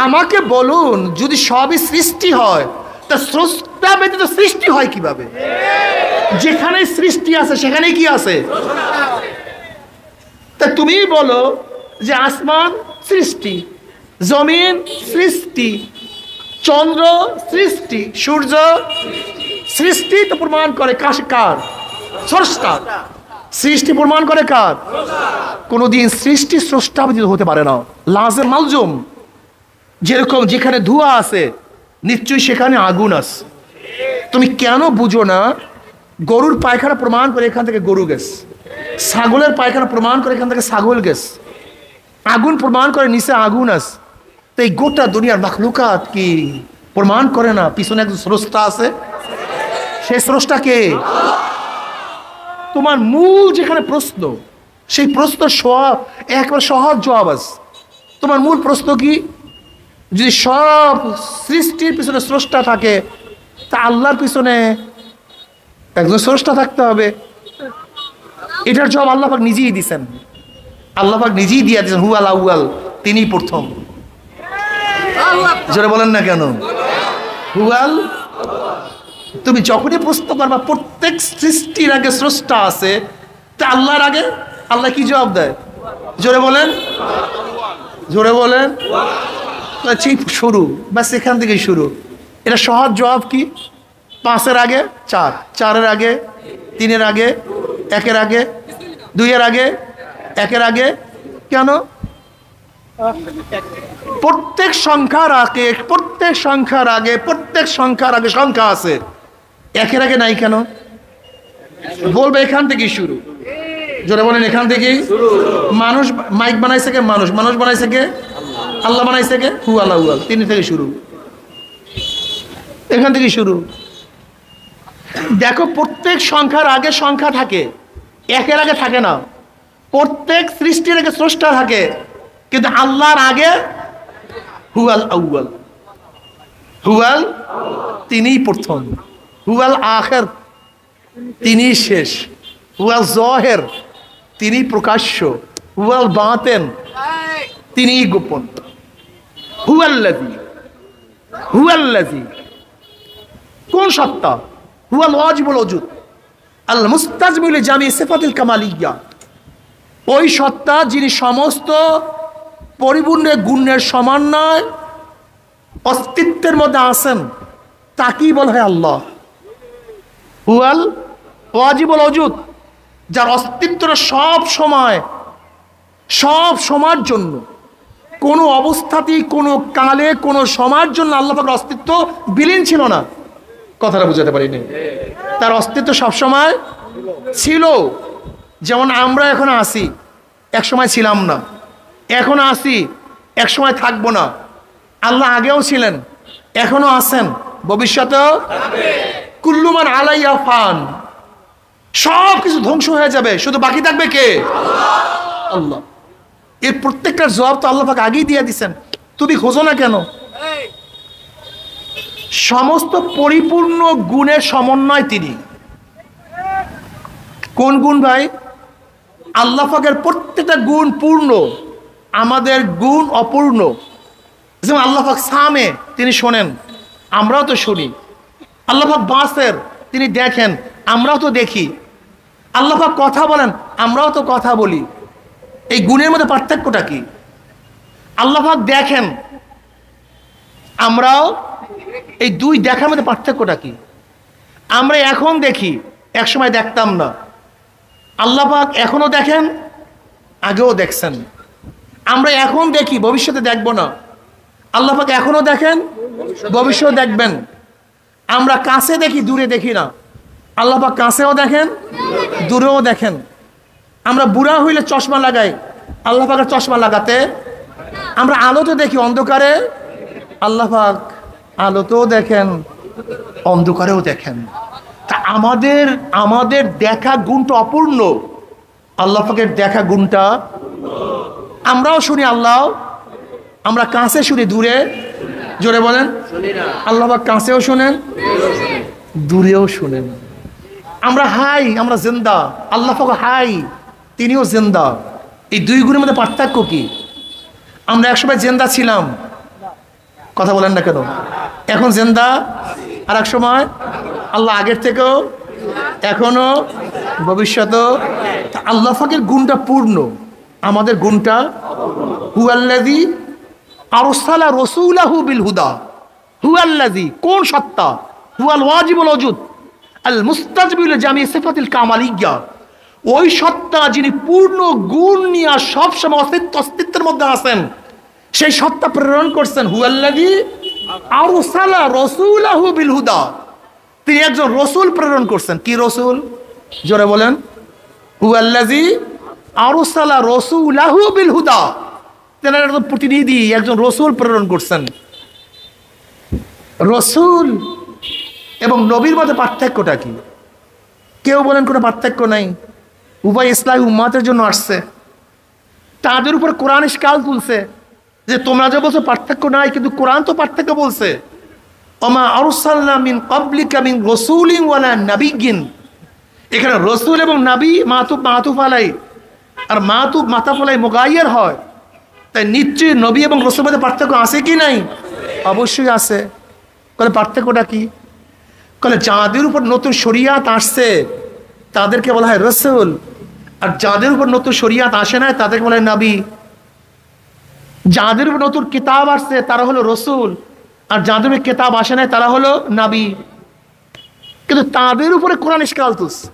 আমাকে বলুন, যদি সবই সৃষ্টি হয় তা স্রষ্টা ব্যতীত সৃষ্টি হয় কিভাবে? যেখানে সৃষ্টি আছে সেখানে কি আছে? তা তুমি বলো যে আসমান সৃষ্টি, জমিন সৃষ্টি, চন্দ্র সৃষ্টি, সূর্য সৃষ্টি। তো প্রমাণ করে কার? স্রষ্টা। সৃষ্টি প্রমাণ করে কার? কোনদিন সৃষ্টি স্রষ্টা ব্যতীত হতে পারে না। লাজে মালজুম। যেরকম যেখানে ধোঁয়া আছে নিশ্চয়ই সেখানে আগুন আছে। তুমি কেন বুঝো না? গরুর পায়খানা প্রমাণ করে এখান থেকে গরু গেছে, ছাগলের পায়খানা প্রমাণ করে এখান থেকে ছাগল গেছে, আগুন প্রমাণ করে নিচে আগুন আছে। তো এই গোটা দুনিয়ার মাখলুকাত কি প্রমাণ করে না পিছনে একজন স্রষ্টা আছে? সেই স্রষ্টা কে? তোমার মূল যেখানে প্রশ্ন, সেই প্রশ্ন একবার সহজ জবাব আছে। তোমার মূল প্রশ্ন কি? যদি সব সৃষ্টির পিছনে স্রষ্টা থাকে, তা আল্লাহর পিছনে একজন স্রষ্টা থাকতে হবে। এটার জবাব আল্লাহ পাক নিজেই দিচ্ছেন। আল্লাহ পাক নিজেই দিয়ে দিয়েছেন, হুয়াল আউয়াল, তিনিই প্রথম। জোরে বলেন না কেন? হুয়াল। তুমি যখনই প্রশ্ন করবা প্রত্যেক সৃষ্টির আগে স্রষ্টা আছে, তা আল্লাহর আগে আল্লাহ কি জবাব দেয়? জোরে বলেন, জোরে বলেন। ঠিক শুরু, ব্যাস এখান থেকেই শুরু। এটা সহজ জবাব কি? 5-এর আগে 4, 4-এর আগে 3-এর আগে, 1-এর আগে 2-এর আগে, 1-এর আগে। কেন? প্রত্যেক সংখ্যার আগে, প্রত্যেক সংখ্যার আগে, প্রত্যেক সংখ্যার আগে সংখ্যা আছে, 1-এর আগে নাই কেন? বলবে এখান থেকেই শুরু। জোরে বলেন, এখান থেকেই। মানুষ মাইক বানাইছে কে? মানুষ বানাইছে কে? আল্লাহ বানাইছে কে? হুয়াল আউয়াল, তিনি থেকে শুরু। এখান থেকে শুরু। দেখো প্রত্যেক সংখ্যার আগে সংখ্যা থাকে, একের আগে থাকে না। প্রত্যেক সৃষ্টির আগে স্রষ্টা থাকে, কিন্তু আল্লাহর আগে হুয়াল আউয়াল, হুয়াল তিনিই প্রথম, হুয়াল আখির তিনি শেষ, হুয়াল জাহির তিনি প্রকাশ্য, হুয়াল বাতিন তিনি গোপন। হুয়াল্লাযী কোন সত্তা? হুয়াল ওয়াজিবুল ওজুদ আল মুস্তাজমিল জামি সিফাতিল কামালিয়া, ওই সত্তা যিনি সমস্ত পরিপূর্ণ গুণের সমন্বয় অস্তিত্বের মধ্যে আছেন, তাকেই বলা হয় আল্লাহ। হুয়াল ওয়াজিবুল ওজুদ, যার অস্তিত্বটা সব সময়ের জন্য, কোনো অবস্থাতেই কোনো কালে কোনো সময়ের জন্য আল্লাহ পাকের অস্তিত্ব বিলীন ছিল না। কথাটা বুঝাতে পারিনি? তার অস্তিত্ব সবসময় ছিল। যেমন আমরা এখন আসি, এক সময় ছিলাম না, এখন আসি, এক সময় থাকবো না। আল্লাহ আগেও ছিলেন, এখনো আছেন, ভবিষ্যতেও। কুল্লুমান আলাইয়া ফান, সব কিছু ধ্বংস হয়ে যাবে, শুধু বাকি থাকবে কে? আল্লাহ। এর প্রত্যেকটার জবাব তো আল্লাহ পাক আগেই দিয়ে দিচ্ছেন, তুমি খোঁজো না কেন? সমস্ত পরিপূর্ণ গুণের সমন্বয় তিনি। কোন গুণ ভাই? আল্লাহ পাকের প্রত্যেকটা গুণ পূর্ণ, আমাদের গুণ অপূর্ণ। যেমন আল্লাহ পাক সামে, তিনি শোনেন, আমরাও তো শুনি। আল্লাহ পাক বাসের, তিনি দেখেন, আমরাও তো দেখি। আল্লাহ পাক কথা বলেন, আমরাও তো কথা বলি। এই গুণের মধ্যে পার্থক্যটা কি? আল্লাহ পাক দেখেন, আমরাও, এই দুই দেখার মধ্যে পার্থক্যটা কি? আমরা এখন দেখি, এক সময় দেখতাম না। আল্লাহ পাক এখনো দেখেন, আগেও দেখছেন। আমরা এখন দেখি, ভবিষ্যতে দেখব না। আল্লাহ পাক এখনো দেখেন, ভবিষ্যতে দেখবেন। আমরা কাছে দেখি, দূরে দেখি না। আল্লাহ পাক কাছেও দেখেন, দূরেও দেখেন। আমরা বুড়া হইলে চশমা লাগাই, আল্লাহ পাকের চশমা লাগাতে। আমরা আলোতে দেখি, অন্ধকারে। আল্লাহ পাক আলোতেও দেখেন, অন্ধকারেও দেখেন। তা আমাদের দেখা গুণটা অপূর্ণ, আল্লাহ পাকের দেখা গুণটা। আমরাও শুনি, আল্লাহ, আমরা কাছে শুনি, দূরে। জোরে বলেন। আল্লাহ পাক কাছেও শুনেন, দূরেও শুনেন। আমরা হাই, আমরা জিন্দা, আল্লাহ পাক হাই, তিনিও জিন্দা। এই দুই গুণের মধ্যে পার্থক্য কি? আমরা একসময় জিন্দা ছিলাম, কথা বলেন না কেন? এখন জিন্দা, আর এক সময় আল্লাহ আগের থেকেও, এখনো, ভবিষ্যতেও। আল্লাহ পাকের গুণটা পূর্ণ, আমাদের গুণটা। হুয়াল্লাযী আরসালা রাসূলাহু বিল হুদা, হুয়াল্লাযী কোন সত্তা? হুয়াল ওয়াজিবুল ওজুদ আল মুস্তাজমিল জামি সিফাতিল কামালিয়া, ওই সত্তা যিনি পূর্ণ গুণ নিয়ে সবসময় অস্তিত্বের মধ্যে আছেন, সেই সত্তা প্রেরণ করছেন। হুয়াল্লাযী আরসালা রাসূলাহু বিল হুদা, তিনি একজন রসুল প্রেরণ করছেন। কি রসুল? জোরে বলেন। হুয়াল্লাযী আরসালা রাসূলাহু বিল হুদা, তিনি একজন প্রতিনিধি, একজন রসুল প্রেরণ করছেন। রসুল এবং নবীর মধ্যে পার্থক্যটা কি? কেউ বলেন কোনো পার্থক্য নাই, উভয় ইসলামী উম্মতের জন্য আসছে। তাদের উপর কোরআন ইশকাল তুলছে যে তোমরা যে বলছো পার্থক্য নাই, কিন্তু কোরআন তো পার্থক্য বলছে। ওমা আরসালনা মিন ক্বাবলিকা মিন রাসূলিন ওয়ালা নাবিয়্যিন, এখানে রসুল এবং নবী মাতুফ আলাই, আর মাতাফ আলাই মুগায়্যার হয়। তাই নিশ্চয়ই নবী এবং রসুলের মধ্যে পার্থক্য আছে কি নাই? অবশ্যই আছে। বলে পার্থক্যটা কি? বলে যাদের উপর নতুন শরিয়াত আসছে তাদেরকে বলা হয় রসুল, আর যাদের উপর নতুন শরিয়াত আসে না তাদেরকে বলা হয় নবী। যাদের উপর নতুন কিতাব আসছে তারা হলো রসুল, আর যাদের উপর কিতাব আসে না তারা হলো নবী। কিন্তু তাদের উপরে কোরআন ইশকাল তুলছে।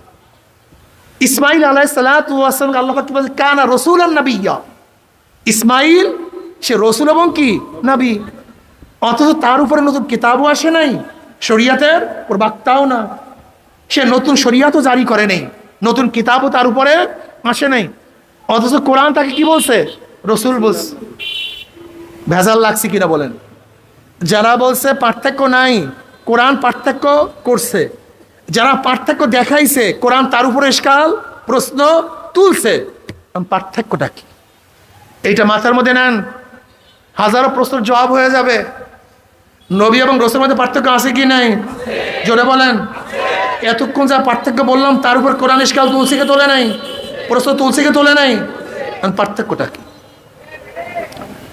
ইসমাইল আলাইহিস সালাতু ওয়াস সালাম আল্লাহ পাক বলেন কানা রাসূলান নাবিয়্যা, ইসমাইল সে রসুল এবং কি নবী। অথচ তার উপরে নতুন কিতাবও আসে নাই, শরিয়াতের প্রবক্তাও না, সে নতুন শরিয়াতও জারি করে নেই, নতুন কিতাবও তার উপরে আসে নাই। অথচ কোরআন তাকে কি বলছে? রসুল বলছে। ভেজাল লাগছে কিনা বলেন? যারা বলছে পার্থক্য নাই, কোরআন পার্থক্য করছে, যারা পার্থক্য দেখাইছে কোরআন তার উপরে ইশকাল প্রশ্ন তুলছে। পার্থক্যটা কি এইটা মাথার মধ্যে নেন, হাজারো প্রশ্নের জবাব হয়ে যাবে। নবী এবং রাসূলের মধ্যে পার্থক্য আছে কি নাই? জোরে বলেন। এতক্ষণ যা পার্থক্য বললাম তার উপর কোরআন ইশকাল তুলছে কে তোলে নাই? প্রশ্ন তুলছে কে তোলে নাই? পার্থক্যটা কি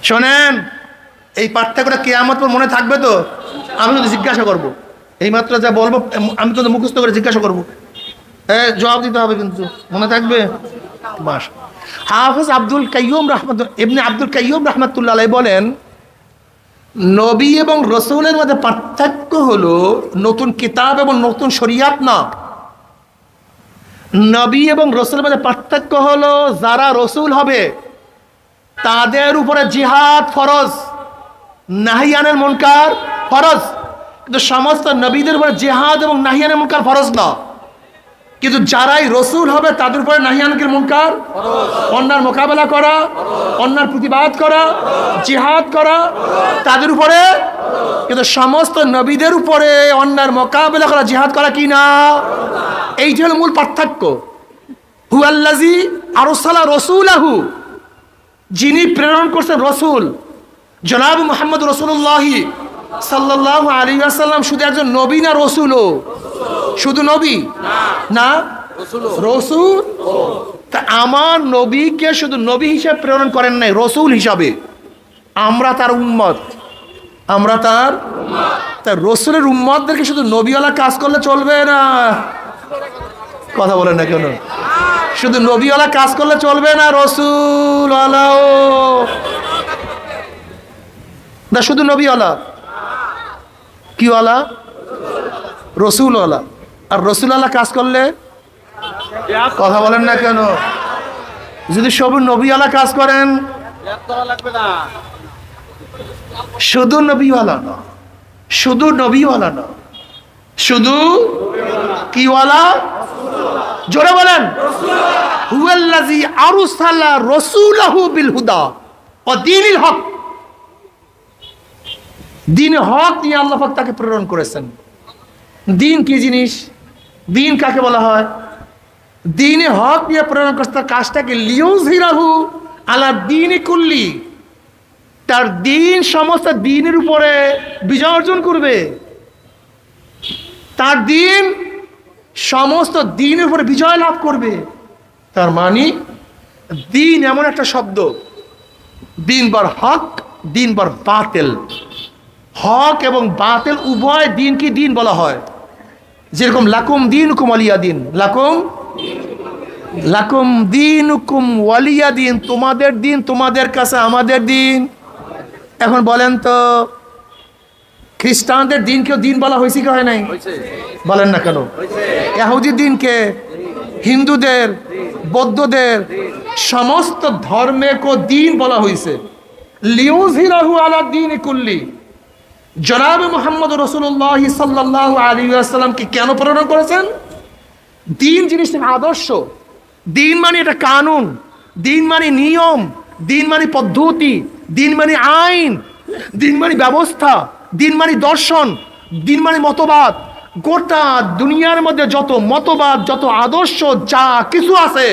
শোনেন, এই পার্থক্যটা কিয়ামত পর মনে থাকবে তো? আমি যদি জিজ্ঞাসা করবো, এইমাত্র যা বলবো আমি তো মুখস্থ করে জিজ্ঞাসা করবো, হ্যাঁ জবাব দিতে হবে, কিন্তু মনে থাকবে। বাস হাফেজ আব্দুল কাইয়ুম ইবনে আব্দুল কাইয়ুম রাহমাতুল্লাহ আলাইহি বলেন, নবী এবং রাসূলের মধ্যে পার্থক্য হলো নতুন কিতাব এবং নতুন শরিয়াত না। নবী এবং রাসূলের মধ্যে পার্থক্য হলো যারা রাসূল হবে তাদের উপরে জিহাদ ফরজ, নাহি আনিল মুনকার ফরজ। কিন্তু সমস্ত নবীদের উপরে জিহাদ এবং নাহি আনিল মুনকার ফরজ না। কিন্তু যারাই রাসূল হবে তাদের উপরে নাহি আনিল মুনকার ফরজ, অন্যায়ের মোকাবেলা করা, অন্যায়ের প্রতিবাদ করা, জিহাদ করা তাদের উপরে। কিন্তু সমস্ত নবীদের উপরে অন্যায়ের মোকাবেলা করা, জিহাদ করা কি না? এইটা হলো মূল পার্থক্য। হুয়াল্লাযী আরসালা রাসূলাহু, যিনি প্রেরণ করছেন রাসূল জনাব মুহাম্মদ রাসূলুল্লাহ সাল্লাল্লাহু আলাইহি ওয়াসাল্লাম শুধু একজন নবী না রাসূলও? শুধু নবী না, রাসূল। তা আমার নবীকে শুধু নবী হিসেবে প্রেরণ করেন নাই, রাসূল হিসাবে। আমরা তার উম্মত, আমরা তার রাসূলের উম্মতদেরকে শুধু নবীওয়ালা কাজ করলে চলবে না। কথা বলেন না কেন? শুধু নবীওয়ালা কাজ করলে চলবে না, রাসূলওয়ালাও না। শুধু নবীওয়ালা কিওয়ালা? রাসূলওয়ালা। আর রাসূলওয়ালা কাজ করলে, কথা বলেন না কেন? যদি সব নবীওয়ালা কাজ করেন, শুধু নবীওয়ালা না, শুধু নবীওয়ালা না, শুধু কিওয়ালা? জোরে বলেন। হুয়াল্লাযী আরসালা রাসূলাহু বিল হুদা ওয়া দীনিল হক। দ্বীন হক নিয়ে আল্লাহ পাক তাকে প্রেরণ করেছেন। দ্বীন কি জিনিস? দ্বীন কাকে বলা হয়? দ্বীনে হক নিয়ে প্রেরণ করেছে, তার কাজটাকে লিয়ুযহিরাহু আলা দ্বীনি কুল্লি, তার দ্বীন সমস্ত দ্বীনের উপরে বিজয় অর্জন করবে। তার দ্বীন সমস্ত দ্বীনের উপরে বিজয় লাভ করবে। তার মানে দ্বীন এমন একটা শব্দ, দ্বীন বর হক, দ্বীন বর বাতিল। হক এবং বাতিল উভয় দ্বীন কি দ্বীন বলা হয়। যেরকম লাকুম দীনুকুম ওয়ালিয়া দিন, লাকুম দীনুকুম ওয়ালিয়া দিন, তোমাদের দিন তোমাদের কাছে আমাদের দিন। এখন বলেন তো, খ্রিস্টানদের দিনকেও দিন বলা হয়েছে কি হয় নাই? বলেন না কেন? ইহুদির দিনকে, হিন্দুদের, বৌদ্ধদের, সমস্ত ধর্মকে দিন বলা হয়েছে। লিয়ুযহিরাহু আলা দ্বীনি কুল্লি। জনাব মুহাম্মদ রাসূলুল্লাহ সাল্লাল্লাহু আলাইহি ওয়াসাল্লামকে কেন প্রেরণ করেছেন? দিন জিনিসটা আদর্শ, দিন মানে এটা কানুন, দিন মানে নিয়ম, দিন মানে পদ্ধতি, দিন মানে আইন, দিন মানে ব্যবস্থা, দিন মানে দর্শন, দিন মানে মতবাদ। গোটা দুনিয়ার মধ্যে যত মতবাদ, যত আদর্শ যা কিছু আছে,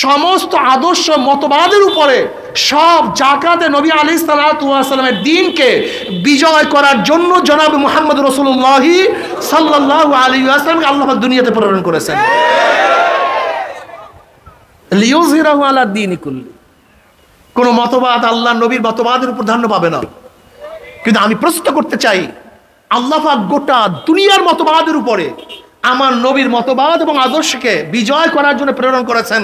সমস্ত আদর্শ মতবাদের উপরে সব জাকাতে নবী আলাইহিস সালাতু ওয়াস সালামের দ্বীনকে বিজয় করার জন্য জনাব মুহাম্মদ রাসূলুল্লাহ সাল্লাল্লাহু আলাইহি ওয়াসাল্লামকে আল্লাহ পাক দুনিয়াতে প্রেরণ করেছেন। লিয়ুযহিরাহু আলা দ্বীনি কুল্লি। কোন মতবাদ আল্লাহ নবীর মতবাদের উপর ধান্য পাবে না। কিন্তু আমি প্রশ্ন করতে চাই, আল্লাহ পাক গোটা দুনিয়ার মতবাদের উপরে আমার নবীর মতবাদ এবং আদর্শকে বিজয় করার জন্য প্রেরণ করেছেন।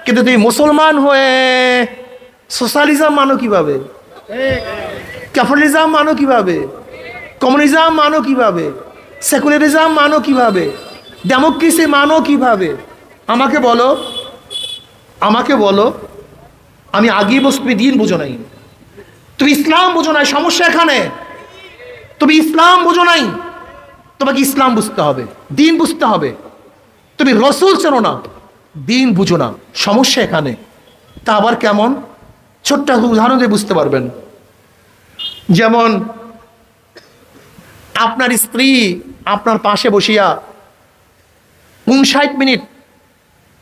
কিন্তু তুমি মুসলমান হয়ে সোশ্যালিজম মানো কিভাবে? ক্যাপিটালিজম মানো কিভাবে? কমিউনিজম মানো কিভাবে? সেকুলারিজম মানো কিভাবে? ডেমোক্রেসি মানো কিভাবে? আমাকে বলো, আমাকে বলো। আমি আগেই বলছি তুমি দিন বুঝো নাই, তুমি ইসলাম বুঝো নাই। সমস্যা এখানে, তুমি ইসলাম বুঝো নাই। তোমাকে ইসলাম বুঝতে হবে, দিন বুঝতে হবে। তুমি রসুল চেনো না, দিন বুঝো না, সমস্যা এখানে। তা আবার কেমন? ছোট্ট উদাহরণ দিয়ে বুঝতে পারবেন। যেমন আপনার স্ত্রী আপনার পাশে বসিয়া 59 মিনিট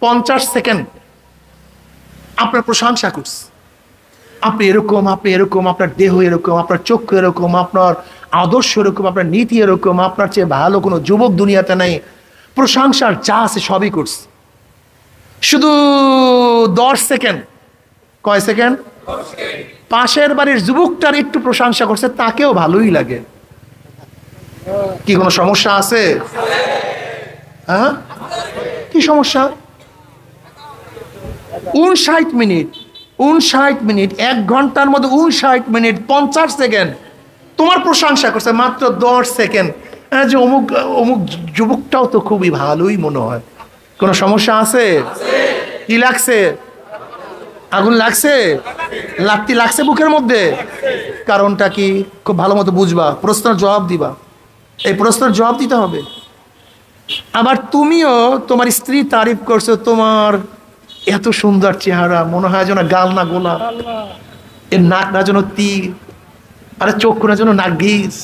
50 সেকেন্ড আপনার প্রশংসা করছে, আপনি এরকম, আপনি এরকম, আপনার দেহ এরকম, আপনার চক্ষু এরকম, আপনার আদর্শ এরকম, আপনার নীতি এরকম, আপনার চেয়ে ভালো কোনো যুবক দুনিয়াতে নেই। প্রশংসার যা আছে সবই করছে। শুধু 10 সেকেন্ড, কয় সেকেন্ড? পাশের বাড়ির যুবকটার একটু প্রশংসা করছে, তাকেও ভালোই লাগে। কি কোনো সমস্যা আছে? হ্যাঁ, কি সমস্যা? 59 মিনিট 59 মিনিট, 1 ঘন্টার মধ্যে 59 মিনিট 50 সেকেন্ড তোমার প্রশংসা করছে, মাত্র 10 সেকেন্ড। যে অমুক অমুক যুবকটাও তো খুবই ভালোই মনে হয়। কোনো সমস্যা আছে? কি লাগছে? আগুন লাগছে? লাত্তি লাগছে বুকের মধ্যে? কারণটা কি খুব ভালো মতো বুঝবা, প্রশ্নের জবাব দিবা। এই প্রশ্নের জবাব দিতে হবে। আবার তুমিও তোমার স্ত্রী তারিফ করছো, তোমার এত সুন্দর চেহারা, মনে হয় যেন গাল না গোলাপ, এর নাক না যেন তীর, আরে চক্ষু না যেন নাগিস,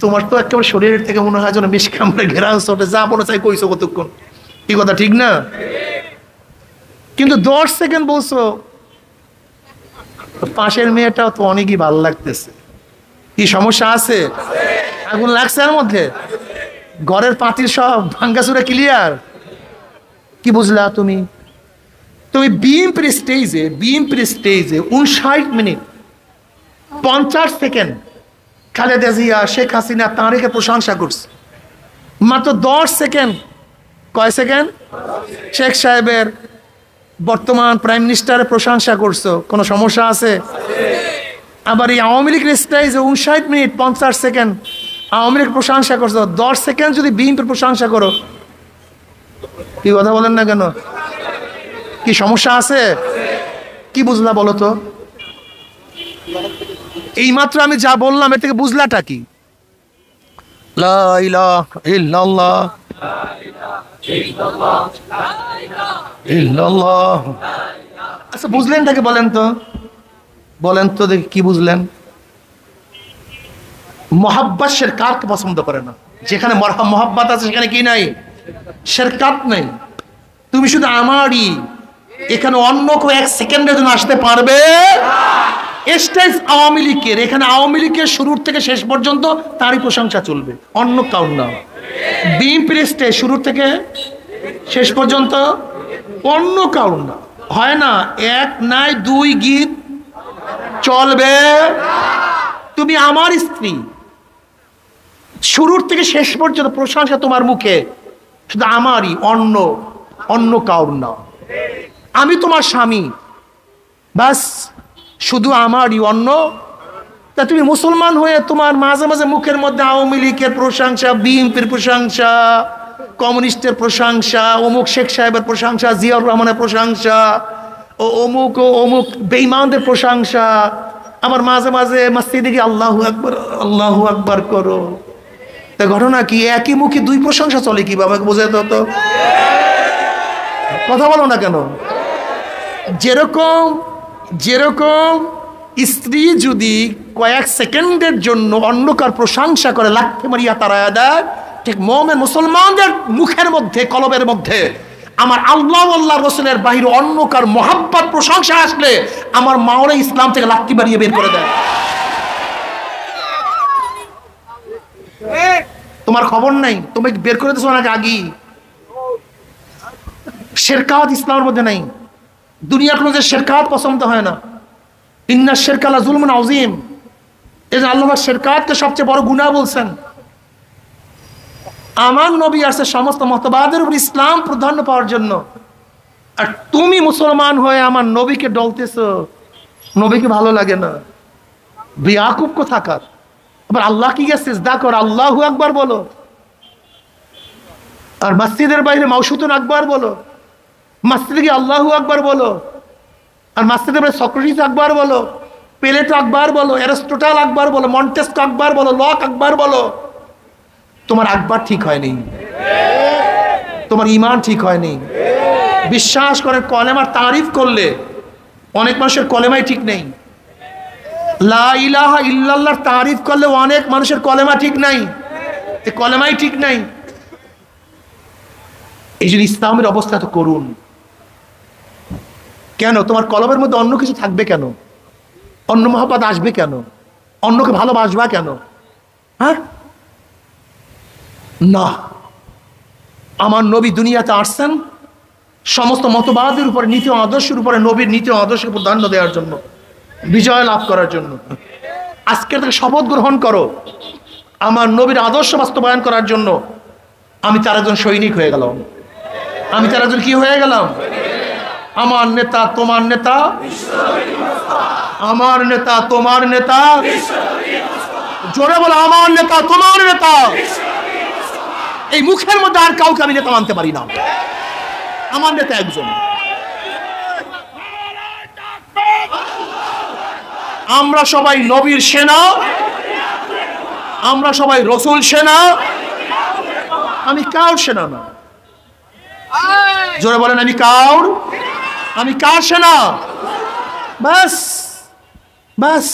তোমার তো একেবারে শরীরের থেকে মনে হয় যেন বেশ কামড়ে ঘেরা ওঠে, যা মনে চাই কইছো কতক্ষণ। কি কথা ঠিক না? কিন্তু 10 সেকেন্ড বলছো, পাশের মেয়েটাও তো অনেকই ভালো লাগতেছে। কি সমস্যা আছে? আগুন লাগছে এর মধ্যে? ঘরের পাতিল সব ভাঙ্গাচুরা ক্লিয়ার? কি বুঝলা তুমি? তুমি বিএনপির স্টেজে 59 মিনিট 50 সেকেন্ড খালেদা জিয়া, শেখ হাসিনা, তারেকের প্রশংসা করছে। মাত্র 10 সেকেন্ড, কয় সেকেন্ড? শেখ সাহেবের, বর্তমান প্রাইম মিনিস্টারের প্রশংসা করছো। কোনো সমস্যা আছে? আবার এই আওয়ামী লীগের স্টেজে 59 মিনিট 50 সেকেন্ড আওয়ামী লীগ প্রশংসা করছো। 10 সেকেন্ড যদি বিএনপির প্রশংসা করো, কি কথা বলেন না কেন? কি সমস্যা আছে? কি বুঝলা বলো তো? এইমাত্র আমি যা বললাম এর থেকে বুঝলাটা কি? লা ইলাহা ইল্লাল্লাহ, ইল্লাল্লাহ। আচ্ছা বুঝলেনটাকে বলেন তো, বলেন তো দেখি কি বুঝলেন? মোহাব্বত শিরকাতকে পছন্দ করে না। যেখানে মোহাব্বত আছে সেখানে কি নাই? শিরকাত নেই। তুমি শুধু আমারই, এখানে অন্য কেউ 1 সেকেন্ডের জন্য আসতে পারবে? স্টেজ আওয়ামী লীগের, এখানে আওয়ামী লীগের শুরুর থেকে শেষ পর্যন্ত তারই প্রশংসা চলবে, অন্য কাউর না। বিএনপির স্টেজ শুরুর থেকে শেষ পর্যন্ত অন্য কাউর না। হয় না 1 নাই 2 গীত চলবে? তুমি আমার স্ত্রী, শুরুর থেকে শেষ পর্যন্ত প্রশংসা তোমার মুখে, শুধু আমারই, অন্য কাউর না। আমি তোমার স্বামী, বাস শুধু আমারই, অন্য। তা তুমি মুসলমান হয়ে তোমার মাঝে মাঝে মুখের মধ্যে আওয়ামী লীগের প্রশংসা, বিএনপির প্রশংসা, কমিউনিস্টের প্রশংসা, অমুক শেখ সাহেবের প্রশংসা, জিয়াউর রহমানের প্রশংসা, ও অমুক ও অমুক বেঈমানদের প্রশংসা, আবার মাঝে মাঝে মসজিদে গিয়ে আল্লাহু আকবার, আল্লাহু আকবার করো। তা ঘটনা কি? একই মুখে 2 প্রশংসা চলে কি? বাবাকে বোঝাতে হতো। কথা বলো না কেন? যেরকম স্ত্রী যদি কয়েক সেকেন্ডের জন্য অন্য কার প্রশংসা করে লাথি মারিয়া তাড়ায়া দেয়, ঠিক মুমিন মুসলমানদের মুখের মধ্যে, কলবের মধ্যে আমার আল্লাহ আল্লাহ রসুলের বাহিরে অন্য কার মোহাব্বত প্রশংসা আসলে আমার মাওলা ইসলাম থেকে লাথি মারিয়ে বের করে দেয়। তোমার খবর নাই, তুমি বের করে দিছো নাকি আগেই? শিরকাত ইসলামের মধ্যে নাই। দুনিয়ার কোনো যে শিরকাত পছন্দ হয় না। ইন্না শিরকা লা যুলমুন আযীম, এই যে আল্লাহ শিরকাতকে সবচেয়ে বড় গুনাহ বলছেন। আমার নবী আসছে সমস্ত মতবাদের উপর ইসলাম প্রাধান্য পাওয়ার জন্য, আর তুমি মুসলমান হয়ে আমার নবীকে ডলতেছো। নবীকে ভালো লাগে না? বেয়াকুব কোথাকার। আবার আল্লাহ কি গিয়ে সিজদা কর, আল্লাহু আকবার বলো, আর মসজিদের বাইরে মাউসুতুন আকবার বলো, মসজিদে গিয়ে আল্লাহু আকবার বলো, আর মসজিদের বাইরে সক্রেটিস আকবার বলো, প্লেটো আকবার বলো, অ্যারিস্টটল আকবার বলো, মন্টেস্কো আকবার বলো, লক আকবার বলো। তোমার আকবার ঠিক হয়নি, তোমার ঈমান ঠিক হয়নি। বিশ্বাস করে কলেমার তারিফ করলে অনেক মানুষের কলেমাই ঠিক নেই। লা ইলাহা ইল্লাল্লাহর তারিফ করলে অনেক মানুষের কলেমা ঠিক নাই। কলেমাই ঠিক নাই। এই জন্য ইসলামের অবস্থা তো করুন। কেন তোমার কলমের মধ্যে অন্য কিছু থাকবে কেন? অন্য মহব্বত আসবে কেন? অন্যকে ভালোবাসবা কেন? হ্যাঁ না, আমার নবী দুনিয়াতে আসছেন সমস্ত মতবাদের উপরে, নীতি আদর্শের উপরে, নবীর নীতি আদর্শকে প্রাধান্য দেওয়ার জন্য, বিজয় লাভ করার জন্য। আজকে থেকে শপথ গ্রহণ করো আমার নবীর আদর্শ বাস্তবায়ন করার জন্য আমি তার একজন সৈনিক হয়ে গেলাম। আমি তার একজন কি হয়ে গেলাম? আমার নেতা তোমার নেতা, আমার নেতা তোমার নেতা, জোরে বলো আমার নেতা তোমার নেতা। এই মুখের মধ্যে আর কাউকে আমি নেতা মানতে পারি না, আমার নেতা একজন। আমরা সবাই নবীর সেনা, আমরা সবাই রসুল সেনা, আমি কার সেনা না। জোরে বলেন আমি কার সেনা? বাস বাস।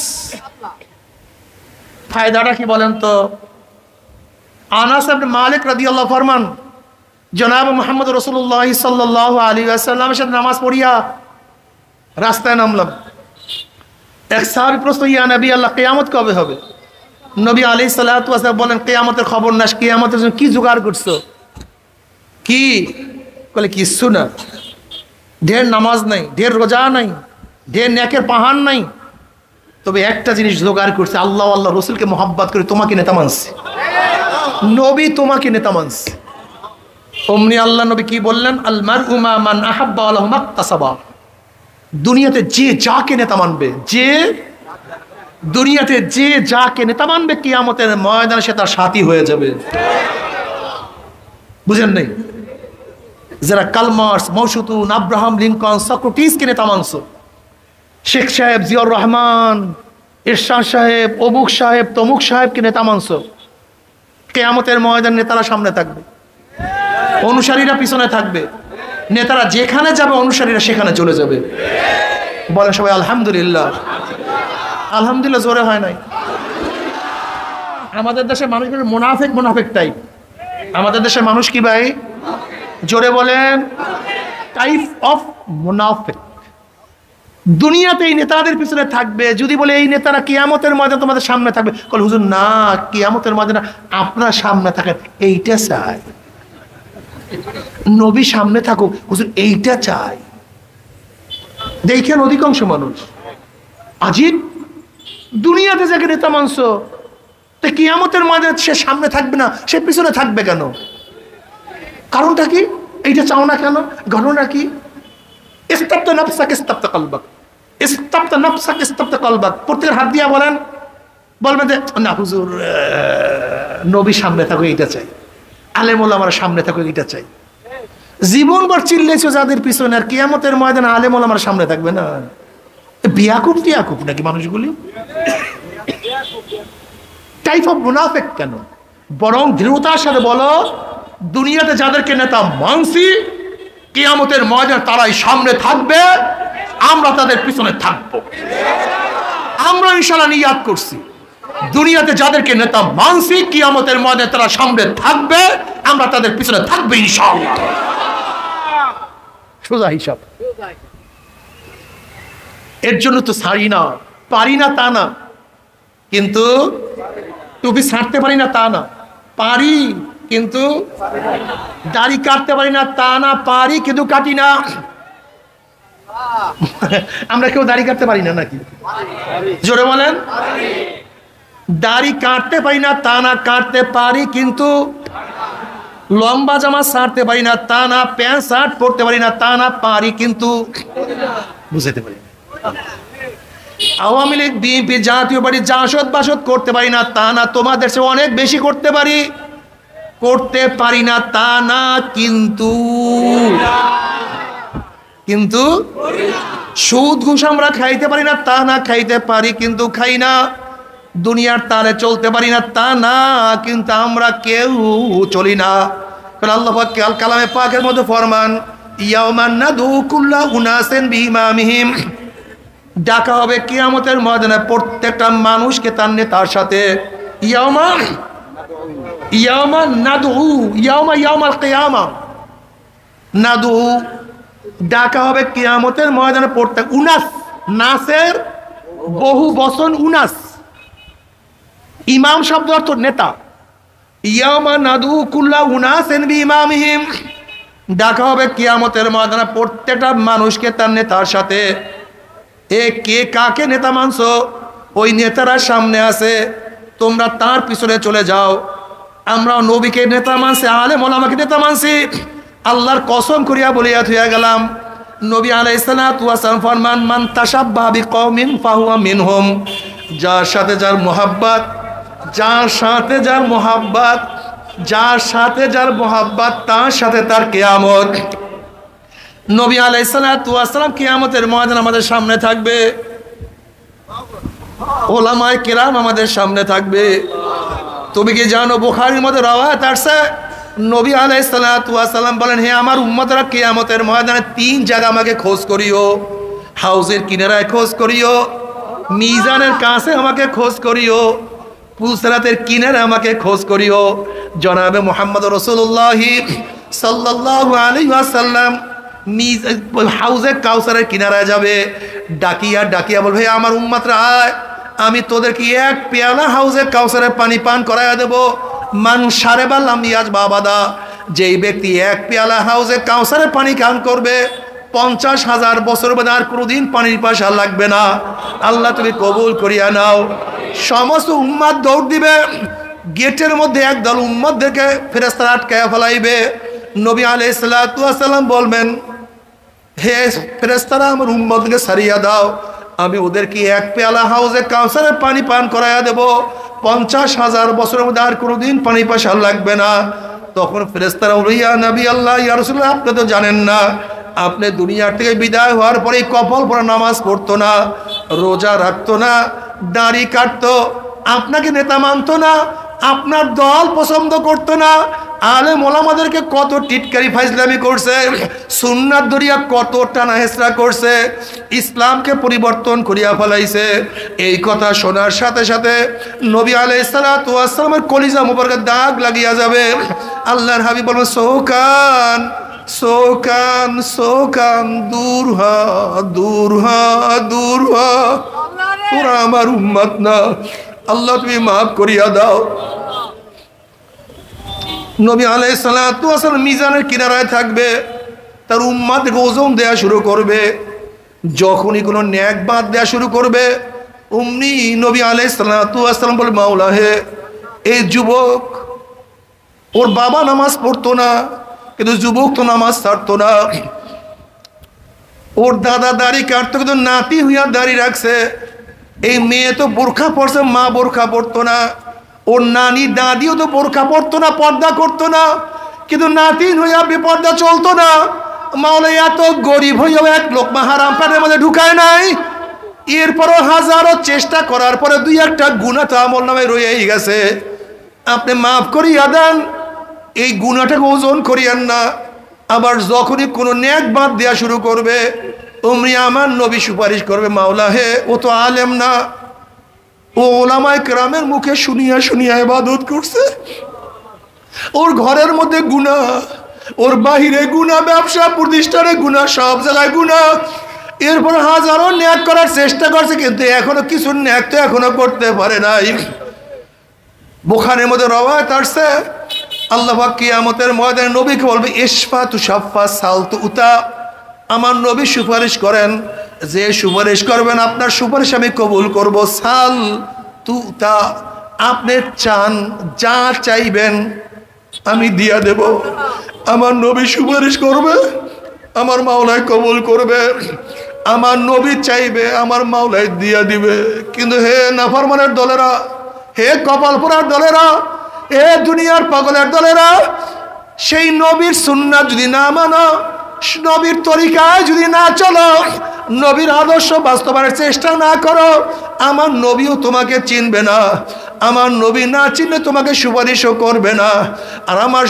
ফায়দাটা কি বলেন তো? আনাস ইবনে মালিক রাদিয়াল্লাহু ফরমান, জনাব মুহাম্মদ রাসূলুল্লাহ সাল্লাল্লাহু আলাইহি ওয়াসাল্লামের সাথে নামাজ পড়িয়া রাস্তায় নামলাম। এক সাহাবী প্রশ্ন, ইয়া নবী আল্লাহ, কিয়ামত কবে হবে? নবী আলাইহিস সালাতু ওয়াস সালাম বলেন, কিয়ামতের খবর না, কিয়ামতের জন্য কি জোগাড় করছো? কি বলে? কিচ্ছু না, ঢের নামাজ নাই, ঢের রোজা নাই, ঢের নেকের পাহাড় নাই, তবে একটা জিনিস জোগাড় করছে, আল্লাহ আল্লাহ রসুলকে মোহাব্বত করে তোমাকে নেতা মানছে। নবী তোমাকে নেতা মানছে। অমনি আল্লাহ নবী কি বললেন? আল মারউ মা মান আহাব্বা ওয়া লাহু মাকতাসাবা। দুনিয়াতে যে যাকে নেতা মানবে, দুনিয়াতে যে যাকে নেতা মানবে, কিয়ামতের ময়দানে সে তার সাথী হয়ে যাবে। বুঝেন নাই? যারা কালমার্স, মৌসুতুন, আব্রাহাম লিঙ্কন, সক্রেটিসকে নেতা মানছ, শেখ সাহেব, জিয়াউর রহমান, ইরশাদ সাহেব, অমুক সাহেব, তমুক সাহেবকে নেতা মানছ, কিয়ামতের ময়দানে নেতারা সামনে থাকবে, অনুসারীরা পিছনে থাকবে। নেতারা যেখানে যাবে অনুসারীরা সেখানে চলে যাবে। বলেন সবাই আলহামদুলিল্লাহ। আলহামদুলিল্লাহ জোরে হয় নাই। আমাদের দেশের মানুষগুলো মুনাফিক টাইপ। আমাদের দেশের মানুষ কি ভাই? জোরে বলেন, টাইপ অফ মুনাফিক। দুনিয়াতে এই নেতাদের পিছনে থাকবে, যদি বলে এই নেতারা কিয়ামতের ময়দানে তোমাদের সামনে থাকবে, বলে হুজুর না, কিয়ামতের ময়দানে আপনার সামনে থাকেন, এইটা চাই। নবী সামনে থাকুক, হুজুর এইটা চাই। দেখেন অধিকাংশ মানুষ আজিব, দুনিয়াতে যাকে নেতা মানছ, তো কিয়ামতের ময়দানে সে সামনে থাকবে না, সে পিছনে থাকবে কেন? কারণটা কি? এইটা চাও না কেন? ঘটনা কি? ইস্তাবতা নাফসাক ইস্তাবতা কলবাক, ইস্তাবতা নাফসাক ইস্তাবতা কলবাক। প্রত্যেকের হাত দিয়া বলেন, বলবেন যে না হুজুর নবী সামনে থাকুক এইটা চাই, আলেম ওলামার সামনে থাকুক এইটা চাই। জীবনভর চিল্লেছো যাদের পিছনে, আর কিয়ামতের ময়দানে আলেম ওলামার সামনে থাকবে না। বিয়াকুব নাকি মানুষগুলি? টাইপ অফ মুনাফিক কেন? বরং দৃঢ়তার সাথে বলো, দুনিয়াতে যাদেরকে নেতা মানছি, কিয়ামতের ময়দানে তারাই সামনে থাকবে, আমরা তাদের পিছনে থাকবো। আমরা ইনশাআল্লাহ নিয়াত করছি, দুনিয়াতে যাদেরকে নেতা মানছি, কিয়ামতের ময়দানে তারা সামনে থাকবে, আমরা তাদের পিছনে থাকবে ইনশাআল্লাহ। সোজা হিসাব। এর জন্য তো ছাড়ি না, পারি না তা না, কিন্তু টুপি ছাড়তে পারি না তা না, পারি কিন্তু দাড়ি কাটতে পারি না তা না, পারি কিন্তু কাটি না। আমরা কেউ দাড়ি কাটতে পারি না নাকি? জোরে বলেন। দাড়ি কাটতে পারি না তা না, কাটতে পারি কিন্তু লম্বা জামা ছাড়তে পারি না তা না, প্যান্ট শার্ট পরতে পারি না তা না, পারি কিন্তু বুঝাতে পারি না। আওয়ামী লীগ, বিএনপি, জাতীয় পার্টি জাসদ বাসদ করতে পারি না তা না, তোমাদের সে অনেক বেশি করতে পারি, করতে পারি না তা না, কিন্তু সুদ ঘুষ আমরা খাইতে পারি না তা না, খাইতে পারি কিন্তু খাই না। দুনিয়ার তালে চলতে পারি না তা না, কিন্তু আমরা কেউ চলি না। আল্লাহ পাক কালামে পাকের মধ্যে ফরমান, ইয়াউমান নাদু কুল্লা উনাসিন বিইমামিহিম, ডাকা হবে কিয়ামতের ময়দানে প্রত্যেকটা মানুষকে তার নেতার সাথে। ইয়াউমান ইয়ামা নাদু ইয়ামাল কিয়ামা, নাদু ডাকা হবে কিয়ামতের ময়দানে পড়তে। উনাস, নাসের বহু বচন উনাস, ইমাম শব্দ অর্থ নেতা। ইয়ামা নাদু কুল্লা উনাসিন বিইমামিহিম, ডাকা হবে কিয়ামতের ময়দানে প্রত্যেকটা মানুষকে তার নেতার সাথে। এ কে কাকে নেতা মানছো? ওই নেতারা সামনে আছে, তোমরা তার পিছনে চলে যাও। আমরা নবীকে নেতা মানছি, আলেম ওলামাকে নেতা মানছি। আল্লাহর কসম করিয়া বলিয়া থইয়া গেলাম, নবী আলাইহিস সালাতু ওয়াস সালাম ফরমান, মান তাশাব্বাহা বিকওমিন ফাহুয়া মিনহুম। যার সাথে যার মুহাব্বত, যার সাথে যার মুহাব্বত, যার সাথে যার মুহাব্বত, তার সাথে তার কিয়ামত। নবী আলাইহিস সালাতু ওয়াস সালাম কিয়ামতের ময়দান আমাদের সামনে থাকবে, ওলামায়ে কেরাম আমাদের সামনে থাকবে। তুমি কি জানো বুখারীর মধ্যে রওয়ায়াত আছে, নবী আলাইহিস সালাতু ওয়াস সালাম বলেন, হে আমার উম্মতরা, কিয়ামতের ময়দানে 3 জায়গা আমাকে খোঁজ করিও। হাউজের কিনারায় খোঁজ করিও, মিজানের কাছে আমাকে খোঁজ করিও, পুলসিরাতের কিনারে আমাকে খোঁজ করিও। জনাবে মুহাম্মদ রাসূলুল্লাহ সাল্লাল্লাহু আলাইহি ওয়াসাল্লাম হাউজে কাউসারের কিনারায় যাবে, ডাকিয়া ডাকিয়া বলবে, হে আমার উম্মতরা আয়, আমি তোদেরকে 1 পেয়ালা হাউজে কাউসারের পানি পান করাইয়া দেব। মান শারাবা লাম ইয়াজবা আবাদা, যেই ব্যক্তি 1 পেয়ালা হাউজে কাউসারের পানি পান করবে, 50,000 বছর বাদে আর কোনোদিন পানির পিপাসা লাগবে না। আল্লাহ তুমি কবুল করিয়া নাও। সমস্ত উম্মত দৌড় দিবে, গেটের মধ্যে একদল উম্মতদেরকে ফেরেশতারা আটকায়া ফেলাইবে। নবী আলাইহিস সালাতু ওয়াস সালাম বলবেন, হে ফেরেশতারা, আমার উম্মতকে ছাড়িয়া দাও, আমি ওদেরকে 1 পেয়ালা হাউজে কাউসারের পানি পান করাইয়া দেব, 50,000 বছরের মধ্যে আর কোনোদিন পানি পিপাসা লাগবে না। তখন ফেরেশতারা বলল, ইয়া নবী আল্লাহ, ইয়া রাসূলুল্লাহ, আপনি তো জানেন না, আপনি দুনিয়ার থেকে বিদায় হওয়ার পরে কপাল পরে নামাজ পড়তো না, রোজা রাখতো না, দাড়ি কাটতো, আপনাকে নেতা মানতো না, আপনার দল পছন্দ করতো না, আলেম ওলামাদেরকে কত টিটকারি ফাইজলামি করছে, সুন্নাত দরিয়া কত টানা হেসরা করছে, ইসলামকে পরিবর্তন করিয়া ফেলাইছে। এই কথা শোনার সাথে সাথে নবী আলাইহিস সালাতু ওয়াস সালামের কলিজা মুবারকে দাগ লাগিয়া যাবে। আল্লাহর হাবিব বলবেন, সোকান সোকান সোকান, দূর হ দূর হ দূর হ, তোরা আমার উম্মত না, আল্লাহ তুমি মাফ করিয়া দাও। নবী আলাইহিস সালাতু ওয়াস সালাম মিজানের কিনারায় থাকবে, তার উম্মতকে ওজন দেয়া শুরু করবে। যখনই কোনো নেক বাদ দেয়া শুরু করবে, অমনি নবী আলাইহিস সালাতু ওয়াস সালাম বলে, মাওলা হে, এই যুবক, ওর বাবা নামাজ পড়তো না, কিন্তু যুবক তো নামাজ ছাড়তো না, ওর দাদা দাড়ি কাটতো কিন্তু নাতি হইয়া দাড়ি রাখছে, এই মেয়ে তো বোরখা পরছে, মা বোরখা পরতো না, ওর নানি দাদিও তো বোরখা পরতো না, পর্দা করতো না, কিন্তু নাতিন হইয়া বেপর্দা চলতো না। মাওলা এত গরিব হইয়াও 1 লোকমা হারাম পেটের মধ্যে ঢুকায় নাই, এরপরও হাজারো চেষ্টা করার পরে 2-1টা গুনাহ তো আমল নামে রয়েই গেছে, আপনি মাফ করিয়া দেন, এই গুনাহটাকে ওজন করিয়েন না। আবার যখনই কোনো নেক বাদ দেওয়া শুরু করবে, অমনি আমার নবী সুপারিশ করবে, মাওলা হে, ও তো আলেম না, ও ওলামায়ে কেরামের মুখে শুনিয়া শুনিয়া ইবাদত করছে, ওর ঘরের মধ্যে গুনাহ, ওর বাহিরে গুনাহ, ব্যবসা প্রতিষ্ঠানে গুনাহ, সব জায়গায় গুনাহ, এরপর হাজারো নেক করার চেষ্টা করছে, কিন্তু এখনো কিছু নেক তো এখনো করতে পারে নাই। বুখারীর মধ্যে রওয়ায়াত আসছে, আল্লাহ পাক কিয়ামতের ময়দানে নবীকে বলবে, ইশফা তুশাফা সালতু উতা, আমার নবী সুপারিশ করেন, যে সুপারিশ করবেন আপনার সুপারিশ আমি কবুল করব। সাল তুতা, আপনি চান, যা চাইবেন আমি দিয়া দেব। আমার নবী সুপারিশ করবে, আমার মাওলাই কবুল করবে, আমার নবী চাইবে, আমার মাওলাই দিয়া দিবে। কিন্তু হে নাফরমানের দলেরা, হে কপাল পোড়ার দলেরা, হে দুনিয়ার পাগলের দলেরা, সেই নবীর সুন্নাত যদি না মানো, নবীর তরিকায় যদি না চলো, নবীর আদর্শ বাস্তবায়নের চেষ্টা না করো, আমার নবীও তোমাকে চিনবে না, আমার নবী না চিনলে তোমাকে সুপারিশও করবে না, আর আমার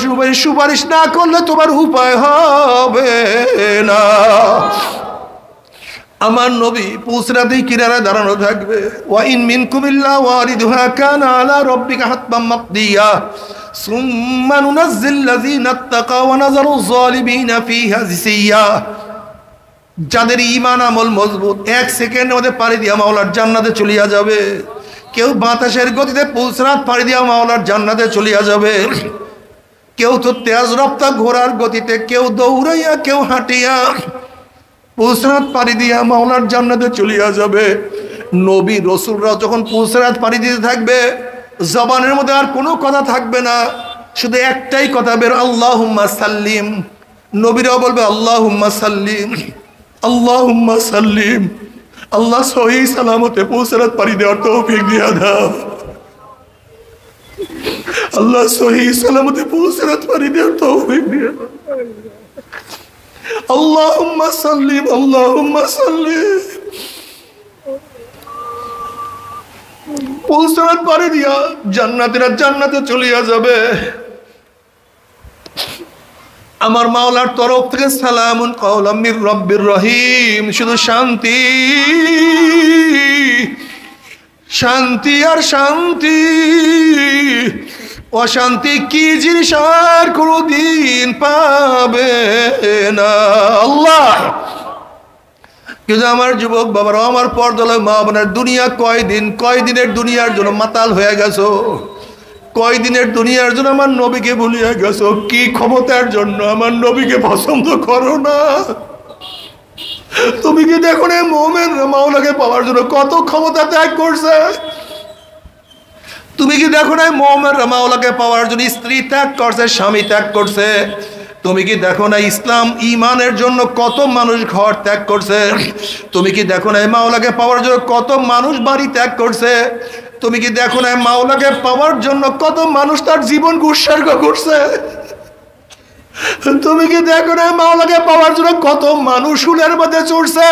সুপারিশ না করলে তোমার উপায় হবে না। আমার নবী পুসরাতেই কিনারায় দাঁড়ানো থাকবে, ওয়া ইন মিনকুম ইল্লা ওয়ারিদুহা কানা আলা রাব্বিকা হাতমান মাকদিয়া সুম্মা নুনাজ্জিল্লাযীনা ইত্তাকাও ওয়া নাযারুয যালিমিনা ফীহা জিসিয়্যা। যাদের ঈমান আমল মজবুত, 1 সেকেন্ডের মধ্যে পাড়ি দিয়া মাওলার জান্নাতে চলিয়া যাবে। কেউ বাতাসের গতিতে পুলসরাত পাড়ি দিয়া মাওলার জান্নাতে চলিয়া যাবে। কেউ তো তেজ রপ্তা ঘোড়ার গতিতে, কেউ দৌড়াইয়া, কেউ হাঁটিয়া পুলসরাত পাড়ি দিয়া মাওলার জান্নাতে চলিয়া যাবে। নবী রাসূলরা যখন পুলসরাত পাড়ি দিতে থাকবে, জবানের মধ্যে আর কোনো কথা থাকবে না, শুধু একটাই কথা বের, আল্লাহুম্মা সাল্লিম। নবীরাও বলবে আল্লাহুম্মা সাল্লিম, আল্লাহুম্মা সাল্লিম। আল্লাহ সহি সালামতে পুলসরাত পাড়ি দেওয়ার তৌফিক দিয়া দাও। আল্লাহ সহি সালামতে পুলসরাত পাড়ি দেওয়ার তৌফিক দিয়া দাও। আল্লাহুম্মা সাল্লিম, আল্লাহুম্মা সাল্লিম। পুলসরাত পাড়ি দিয়া জান্নাতীরা জান্নাতে চলিয়া যাবে। আমার মাওলার তরফ থেকে সালামুন কাওলাম মির রব্বির রহিম, শুধু শান্তি, শান্তি আর শান্তি। অশান্তি কি জিনিস আর কোনদিন পাবে না আল্লাহ। কিন্তু আমার যুবক বাবারা, আমার পর্দালয় মা বোনের, দুনিয়া কয়দিনের দুনিয়ার জন্য মাতাল হয়ে গেছো? কয়দিনের দুনিয়ার জন্য আমার নবীকে ভুলিয়া গেছো? কি ক্ষমতার জন্য আমার নবীকে পছন্দ করো না? তুমি কি দেখো না মুমিন মাওলাকে পাওয়ার জন্য কত ক্ষমতা ত্যাগ করছে? তুমি কি দেখো না মুমিন মাওলাকে পাওয়ার জন্য স্ত্রী ত্যাগ করছে, স্বামী ত্যাগ করছে? তুমি কি দেখো না ইসলাম ঈমানের জন্য কত মানুষ ঘর ত্যাগ করছে? তুমি কি দেখো না মাওলাকে পাওয়ার জন্য কত মানুষ বাড়ি ত্যাগ করছে? তুমি কি দেখো না মাওলাকে পাওয়ার জন্য কত মানুষ তার জীবন উৎসর্গ করছে? তুমি কি দেখো না মাওলাকে পাওয়ার জন্য কত মানুষ শুলের মধ্যে চড়ছে?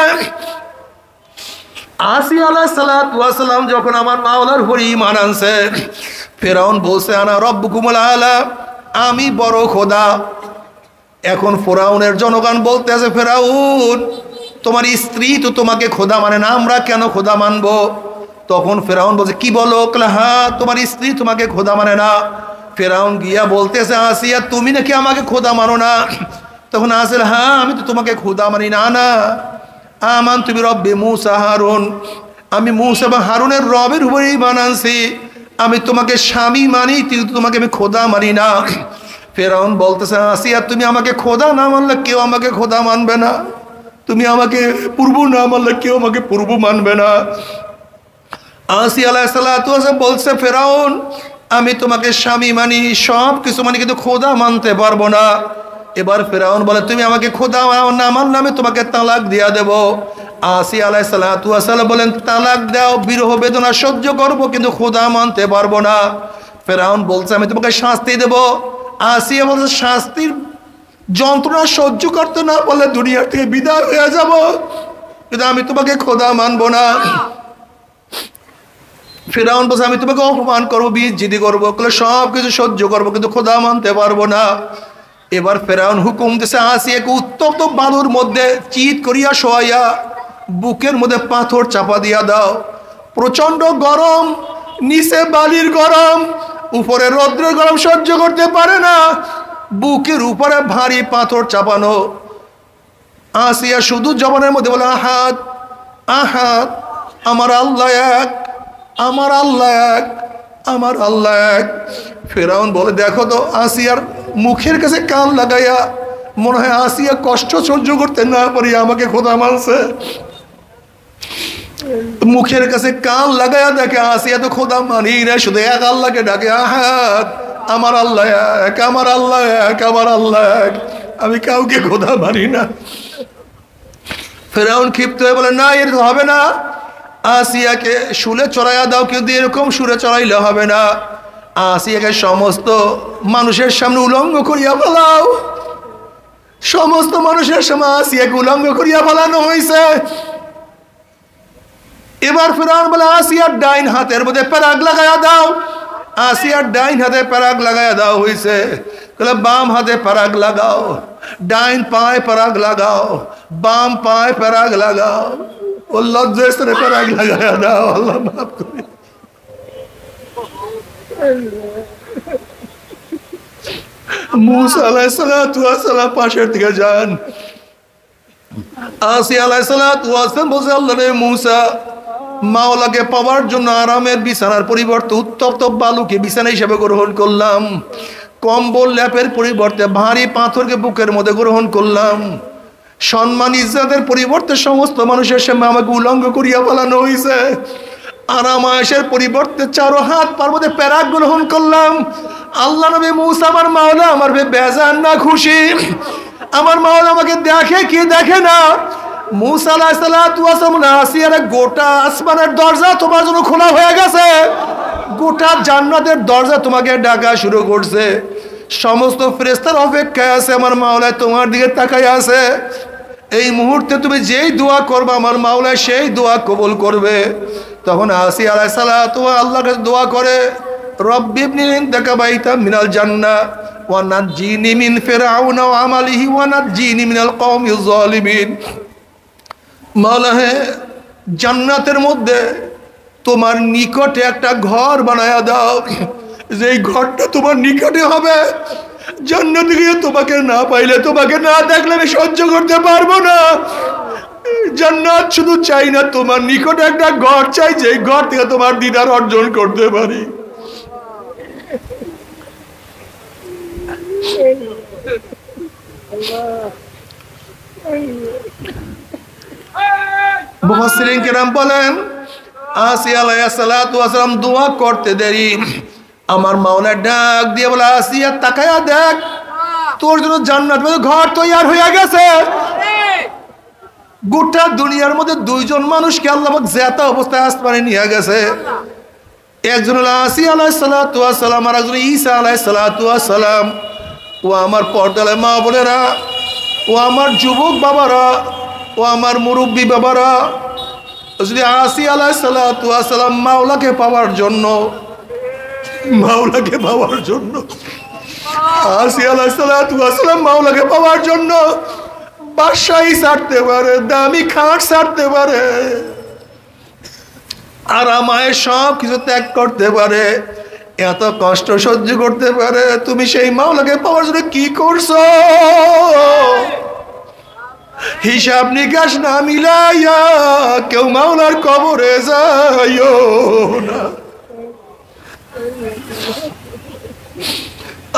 আসিয়া আলাইহিস সালাতু ওয়াস সালাম যখন আমার মাওলার উপর ঈমান আনছে, ফেরাউন বলছে আনা রব্বুকুমুল আলা, আমি বড় খোদা। এখন ফেরাউনের জনগণ বলতে আছে, ফেরাউন তোমার স্ত্রী তো তোমাকে খোদা মানে না, আমরা কেন খোদা মানবো? তখন ফেরাউন বলছে কি বলো? হ্যাঁ, তোমার স্ত্রী তোমাকে খোদা মানে না। ফেরাউন গিয়া বলতেছে আসিয়া তুমি নাকি আমাকে খোদা মানো না? তখন আসিল হ্যাঁ, আমি তো তোমাকে খোদা মানি না। না আমান তুমি রব্বে মুসা হারুন, আমি মুসা এবং হারুনের রবের উপরে ঈমান আনছি। আমি তোমাকে স্বামী মানি, কিন্তু তোমাকে আমি খোদা মানি না। ফেরাউন বলতেছে আসিয়া তুমি আমাকে খোদা না মানলে কেউ আমাকে খোদা মানবে না, তুমি আমাকে পূর্ব না মানলে কেউ আমাকে পূর্ব মানবে না। আসিয়া আলাইহিস সালাতু ওয়াস সালাম বলছে ফেরাউন আমি তোমাকে স্বামী মানি, সব কিছু মানি, কিন্তু খোদা মানতে পারবো না। এবার ফেরাউন বলে তুমি আমাকে খোদা না মানলে আমি তোমাকে তালাক দিয়া দেব। আসিয়া আলাইহিস সালাতু ওয়াস সালাম বলেন তালাক দাও, বিরহ বেদনা সহ্য করব, কিন্তু খোদা মানতে পারবো না। ফেরাউন বলছে আমি তোমাকে শাস্তি দেব। আসিয়া বলছে শাস্তির যন্ত্রণা সহ্য করতে না পারলে দুনিয়া থেকে বিদায় হয়ে যাব, কিন্তু আমি তোমাকে খোদা মানবো না। ফেরাউন বলছে আমি তোমাকে অপমান করবো, বেইজ্জতি করবো, সব কিছু সহ্য করবো, কিন্তু খোদা মানতে পারবো না। এবার ফেরাউন হুকুম দিছে আসিয়াকে উত্তপ্ত বালুর মধ্যে চিৎ করিয়া শোয়াইয়া বুকের মধ্যে পাথর চাপা দিয়া দাও। প্রচন্ড গরম, নিচে বালির গরম, উপরে রৌদ্রের গরম সহ্য করতে পারে না, বুকের উপরে ভারী পাথর চাপানো। আসিয়া শুধু জবানের মধ্যে বলে আহাদ আহাদ, আমার আল্লাহ এক, আমার আল্লাহ এক, আমার আল্লাহ এক। ফেরাউন বলে দেখো তো আসিয়ার মুখের কাছে কান লাগাইয়া মনে হয় আসিয়া কষ্ট সহ্য করতে না পারি আমাকে খোদা মানছে। মুখের কাছে কান লাগাইয়া দেখে আসিয়া তো খোদা মানি না, শুধু এক আল্লাহকে ডাকে আহাদ, আমার আল্লাহ এক, আমার আল্লাহ এক, আমার আল্লাহ এক, আমি কাউকে খোদা মানি না। ফেরাউন ক্ষিপ্ত হয়ে বলে না এর হবে না, আসিয়াকে শুলে চড়াইয়া দাও, কিন্তু এরকম সুরে চড়াইলে হবে না। আসিয়াকে সমস্ত মানুষের সামনে উলঙ্গ করিয়া ফেলাও। সমস্ত মানুষের সামনে আসিয়াকে উলঙ্গ করিয়া ফেলানো হয়েছে। এবার ফেরাউন বলে আসিয়ার ডাইন হাতের মধ্যে প্যারাগ লাগাইয়া দাও। আসিয়ার ডাইন হাতে প্যারাগ লাগাইয়া দাও হয়েছে, বাম হাতে প্যারাগ লাগাও, ডাইন পায়ে প্যারাগ লাগাও, বাম পায়ে প্যারাগ লাগাও, ও লজ্জার স্থানে প্যারাগ লাগাইয়া দাও। আল্লাহ মাফ করে। মুসা আলাইহিসসালাতু ওয়াসসালাম পাশের দিকে যান। আসিয়া আলাইহিসসালাতু ওয়াসসালাম বলছে, আল্লাহ রে মুসা, মাওলাকে পাওয়ার জন্য আরামের বিছানার পরিবর্তে উত্তপ্ত বালুকে বিছানা হিসেবে গ্রহণ করলাম, কম্বল ল্যাপের পরিবর্তে ভারী পাথরকে বুকের মধ্যে গ্রহণ করলাম, সম্মান ইজ্জতের পরিবর্তে সমস্ত মানুষের সামনে আমাকে উলঙ্গ করিয়া ফেলানো হয়েছে, আরাম আয়েশের পরিবর্তে 4 হাত পার্বতে প্যারাক গ্রহণ করলাম। আল্লাহ নবী মুসা, আমার মাওলা আমার বেজান না খুশি? আমার মাওলা আমাকে দেখে কি দেখে না? মুসা আলাইহিসসালাতু ওয়াসসালাম আসিয়ার গোটা আসমানের দরজা তোমার জন্য খোলা হয়ে গেছে, গোটা জান্নাতের দরজা তোমাকে ডাকা শুরু করছে, সমস্ত ফেরেশতার অপেক্ষায় আছে, আমার মাওলা তোমার দিকে তাকায় আছে। এই মুহূর্তে তুমি যেই দোয়া করবে আমার মাওলা সেই দোয়া কবুল করবে। তখন আসিয়া আলাইহিসসালাতু আল্লাহর কাছে দোয়া করে, রব্বি ইবনি ইনদাকা বাইতাম মিনাল জান্নাহ ওয়া নাজ্জিনি মিন ফিরআউনা ওয়া আমালিহি ওয়া নাজ্জিনি মিনাল কওমিজ জালিমিন। মাওলা হে, জান্নাতের মধ্যে তোমার নিকটে একটা ঘর বানায়া দাও, যেই ঘরটা তোমার নিকটে হবে। জান্নাতে গিয়ে তোমাকে না পাইলে, তোমাকে না দেখলে আমি সহ্য করতে পারবো না। জান্নাত শুধু চাই না, তোমার নিকটে একটা ঘর চাই, যেই ঘর থেকে তোমার দিদার অর্জন করতে পারি। মুফাসসিরিন কেরাম বলেন, আসিয়া আলাইহিসসালাতু ওয়াসসালাম দোয়া করতে দেরি, আমার মাওলা ডাক দিয়ে বলে, আসিয়া তাকায়া দেখ, তোর জন্য জান্নাত মধ্যে ঘর তৈয়ার হয়ে গেছে। গোটা দুনিয়ার মধ্যে 2 জন মানুষকে আল্লাহ পাক জেতা অবস্থায় আসমানে নিয়ে গেছে। একজন হলো আসিয়া আলাইহিসসালাতু ওয়াসসালাম, আর একজন ঈসা আলাইহিসসালাতু ওয়াসসালাম। ও আমার পর্দালে মা বোনেরা, ও আমার যুবক বাবারা, ও আমার মুরব্বী বাবারা, যদি আসিয়া আলাইহিসসালাতু ওয়াসসালাম মাওলাকে পাওয়ার জন্য আসিয়া আলাইহিসসালাতু ওয়াসসালাম মাওলাকে পাওয়ার জন্য বাদশাহী ছাড়তে পারে, দামি খাট ছাড়তে পারে, আরামায় সব কিছু ত্যাগ করতে পারে, এত কষ্ট সহ্য করতে পারে। তুমি সেই মাওলাকে পাওয়ার জন্য কি করছো? হিসাব নিকাশ না মিলাইয়া কেউ মাওলার কবরে যাইও না।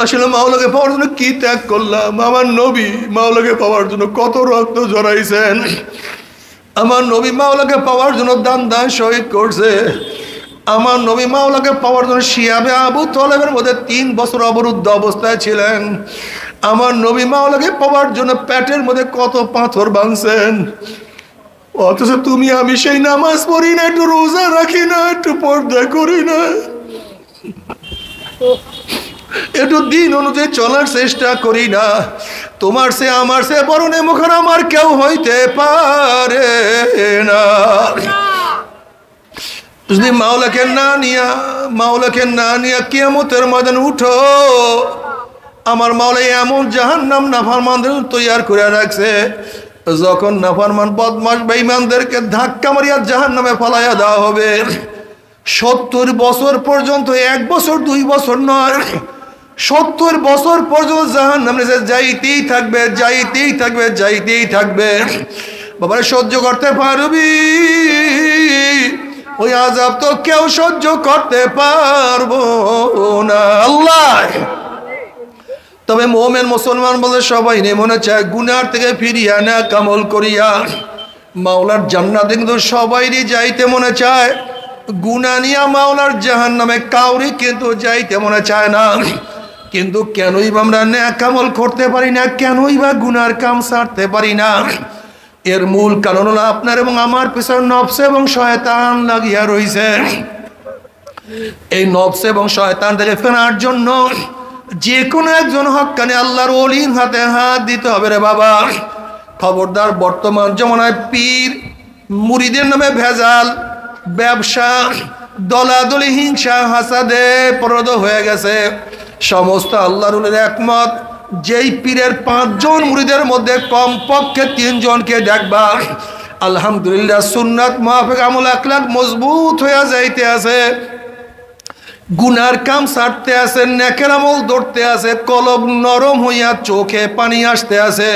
আসলে মাওলাকে পাওয়ার জন্য কি ত্যাগ করলাম? আমার নবী মাওলাকে পাওয়ার জন্য কত রক্ত ঝরাইছেন, আমার নবী মাওলাকে পাওয়ার জন্য দান শহীদ করছে, আমার নবী মাওলাকে পাওয়ার জন্য শিয়াবে আবু তলেবের মধ্যে 3 বছর অবরুদ্ধ অবস্থায় ছিলেন, আমার নবী মাওলাকে পাওয়ার জন্য পেটের মধ্যে কত পাথর ভাঙছেন। অথচ তুমি আমি সেই নামাজ পড়ি না, একটু রোজা রাখি না, একটু পর্দা করি না, একটু দিন অনুযায়ী চলার চেষ্টা করি না। তোমার সে আমার সে বড় নেমুখান আমার কেউ হইতে পারে না। যদি মাওলাকে না নিয়া কিয়ামতের ময়দানে উঠো, আমার মাওলা এমন জাহান্নাম নাফরমানদের তৈয়ার করে রাখছে, যখন নাফরমান বদমাশ বেঈমানদেরকে ধাক্কা মারিয়া জাহান্নামে ফলাইয়া দেওয়া হবে, 70 বছর পর্যন্ত, 1 বছর 2 বছর নয়, 70 বছর পর্যন্ত জাহান্নামে যাইতেই থাকবে। বাবারে সহ্য করতে পারবি? ওই আযাব তো কেউ সহ্য করতে পারবো না। আল্লাহ, তবে মুমিন মুসলমান বলে সবাই নেই মনে চায় গুনার থেকে ফিরিয়া না কামল করিয়া মাওলার জান্নাতে, কিন্তু সবাইরই যাইতে মনে চায়। গুনাহ নিয়া মাওলার জাহান্নামে কাউরি কিন্তু যাইতে মনে চায় না। কিন্তু কেনই বা আমরা নেক আমল করতে পারি না? কেনই বা গুনার কাম ছাড়তে পারি না? এর মূল কারণ হলো আপনার এবং আমার পিছনে নফস এবং শয়তান লাগিয়া রইছে। এই নফস এবং শয়তান থেকে ফেরার জন্য যে কোনো একজন হক্কানি আল্লাহর ওলির হাতে হাত দিতে হবে রে বাবা। খবরদার, বর্তমান জমানায় পীর মুরিদের নামে ভেজাল, ব্যবসা, দলাদলি, হিংসা, হাসাদে পরদ হয়ে গেছে। সমস্ত আল্লাহর ওলির একমত, যেই পীরের 5 জন মুরিদের মধ্যে কমপক্ষে 3 জনকে দেখবা আলহামদুলিল্লাহ সুন্নাত মুআফিক আমল আখলাক মজবুত হয়ে যাইতে আছে। গুনার কাম ছাড়তে আছে, নেকের আমল ধরতে আছে, কলব নরম হইয়া চোখে পানি আসতে আছে।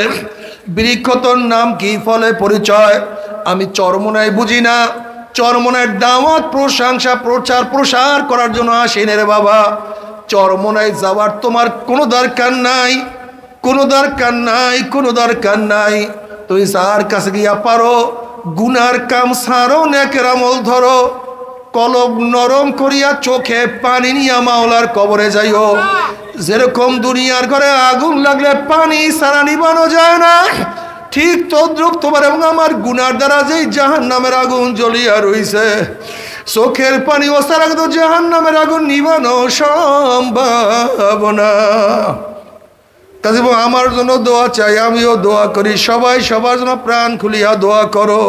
বৃক্ষ তোর নাম কি, ফলে পরিচয়? আমি চরমোনাই বুঝি না, চরমোনার দাওয়াত প্রশংসা প্রচার প্রসার করার জন্য আসেন রে বাবা। চরমোনাই যাওয়ার তোমার কোনো দরকার নাই, কোনো দরকার নাই, কোনো দরকার নাই। তুমি যার কাছে গিয়া পারো গুনার কাম ছাড়ো, নেকের আমল ধরো, কলব নরম করিয়া চোখে পানি নিয়া মাওলার কবরে যাইও। যেরকম দুনিয়ার ঘরে আগুন লাগলে পানি ছাড়া নিবানো যায় না, ঠিক তদ্রুপ তোমার এবং আমার গুনার দ্বারা যেই জাহান্নামের আগুন জ্বলিয়া রইছে, চোখের পানি ও ছাড়া কিন্তু জাহান্নামের আগুন নিবানো সম্ভব না। কাজে আমার জন্য দোয়া চাই, আমিও দোয়া করি, সবাই সবার জন্য প্রাণ খুলিয়া দোয়া করো,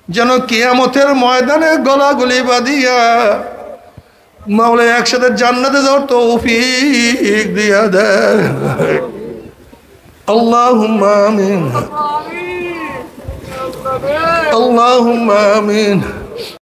যেন কিয়ামতের ময়দানে গলাগুলি বাঁধিয়া মাওলা একসাথে জান্নাতে যাওয়ার তৌফিক দিয়া দেয়। আল্লাহুম্মা আমিন, আল্লাহুম্মা আমিন।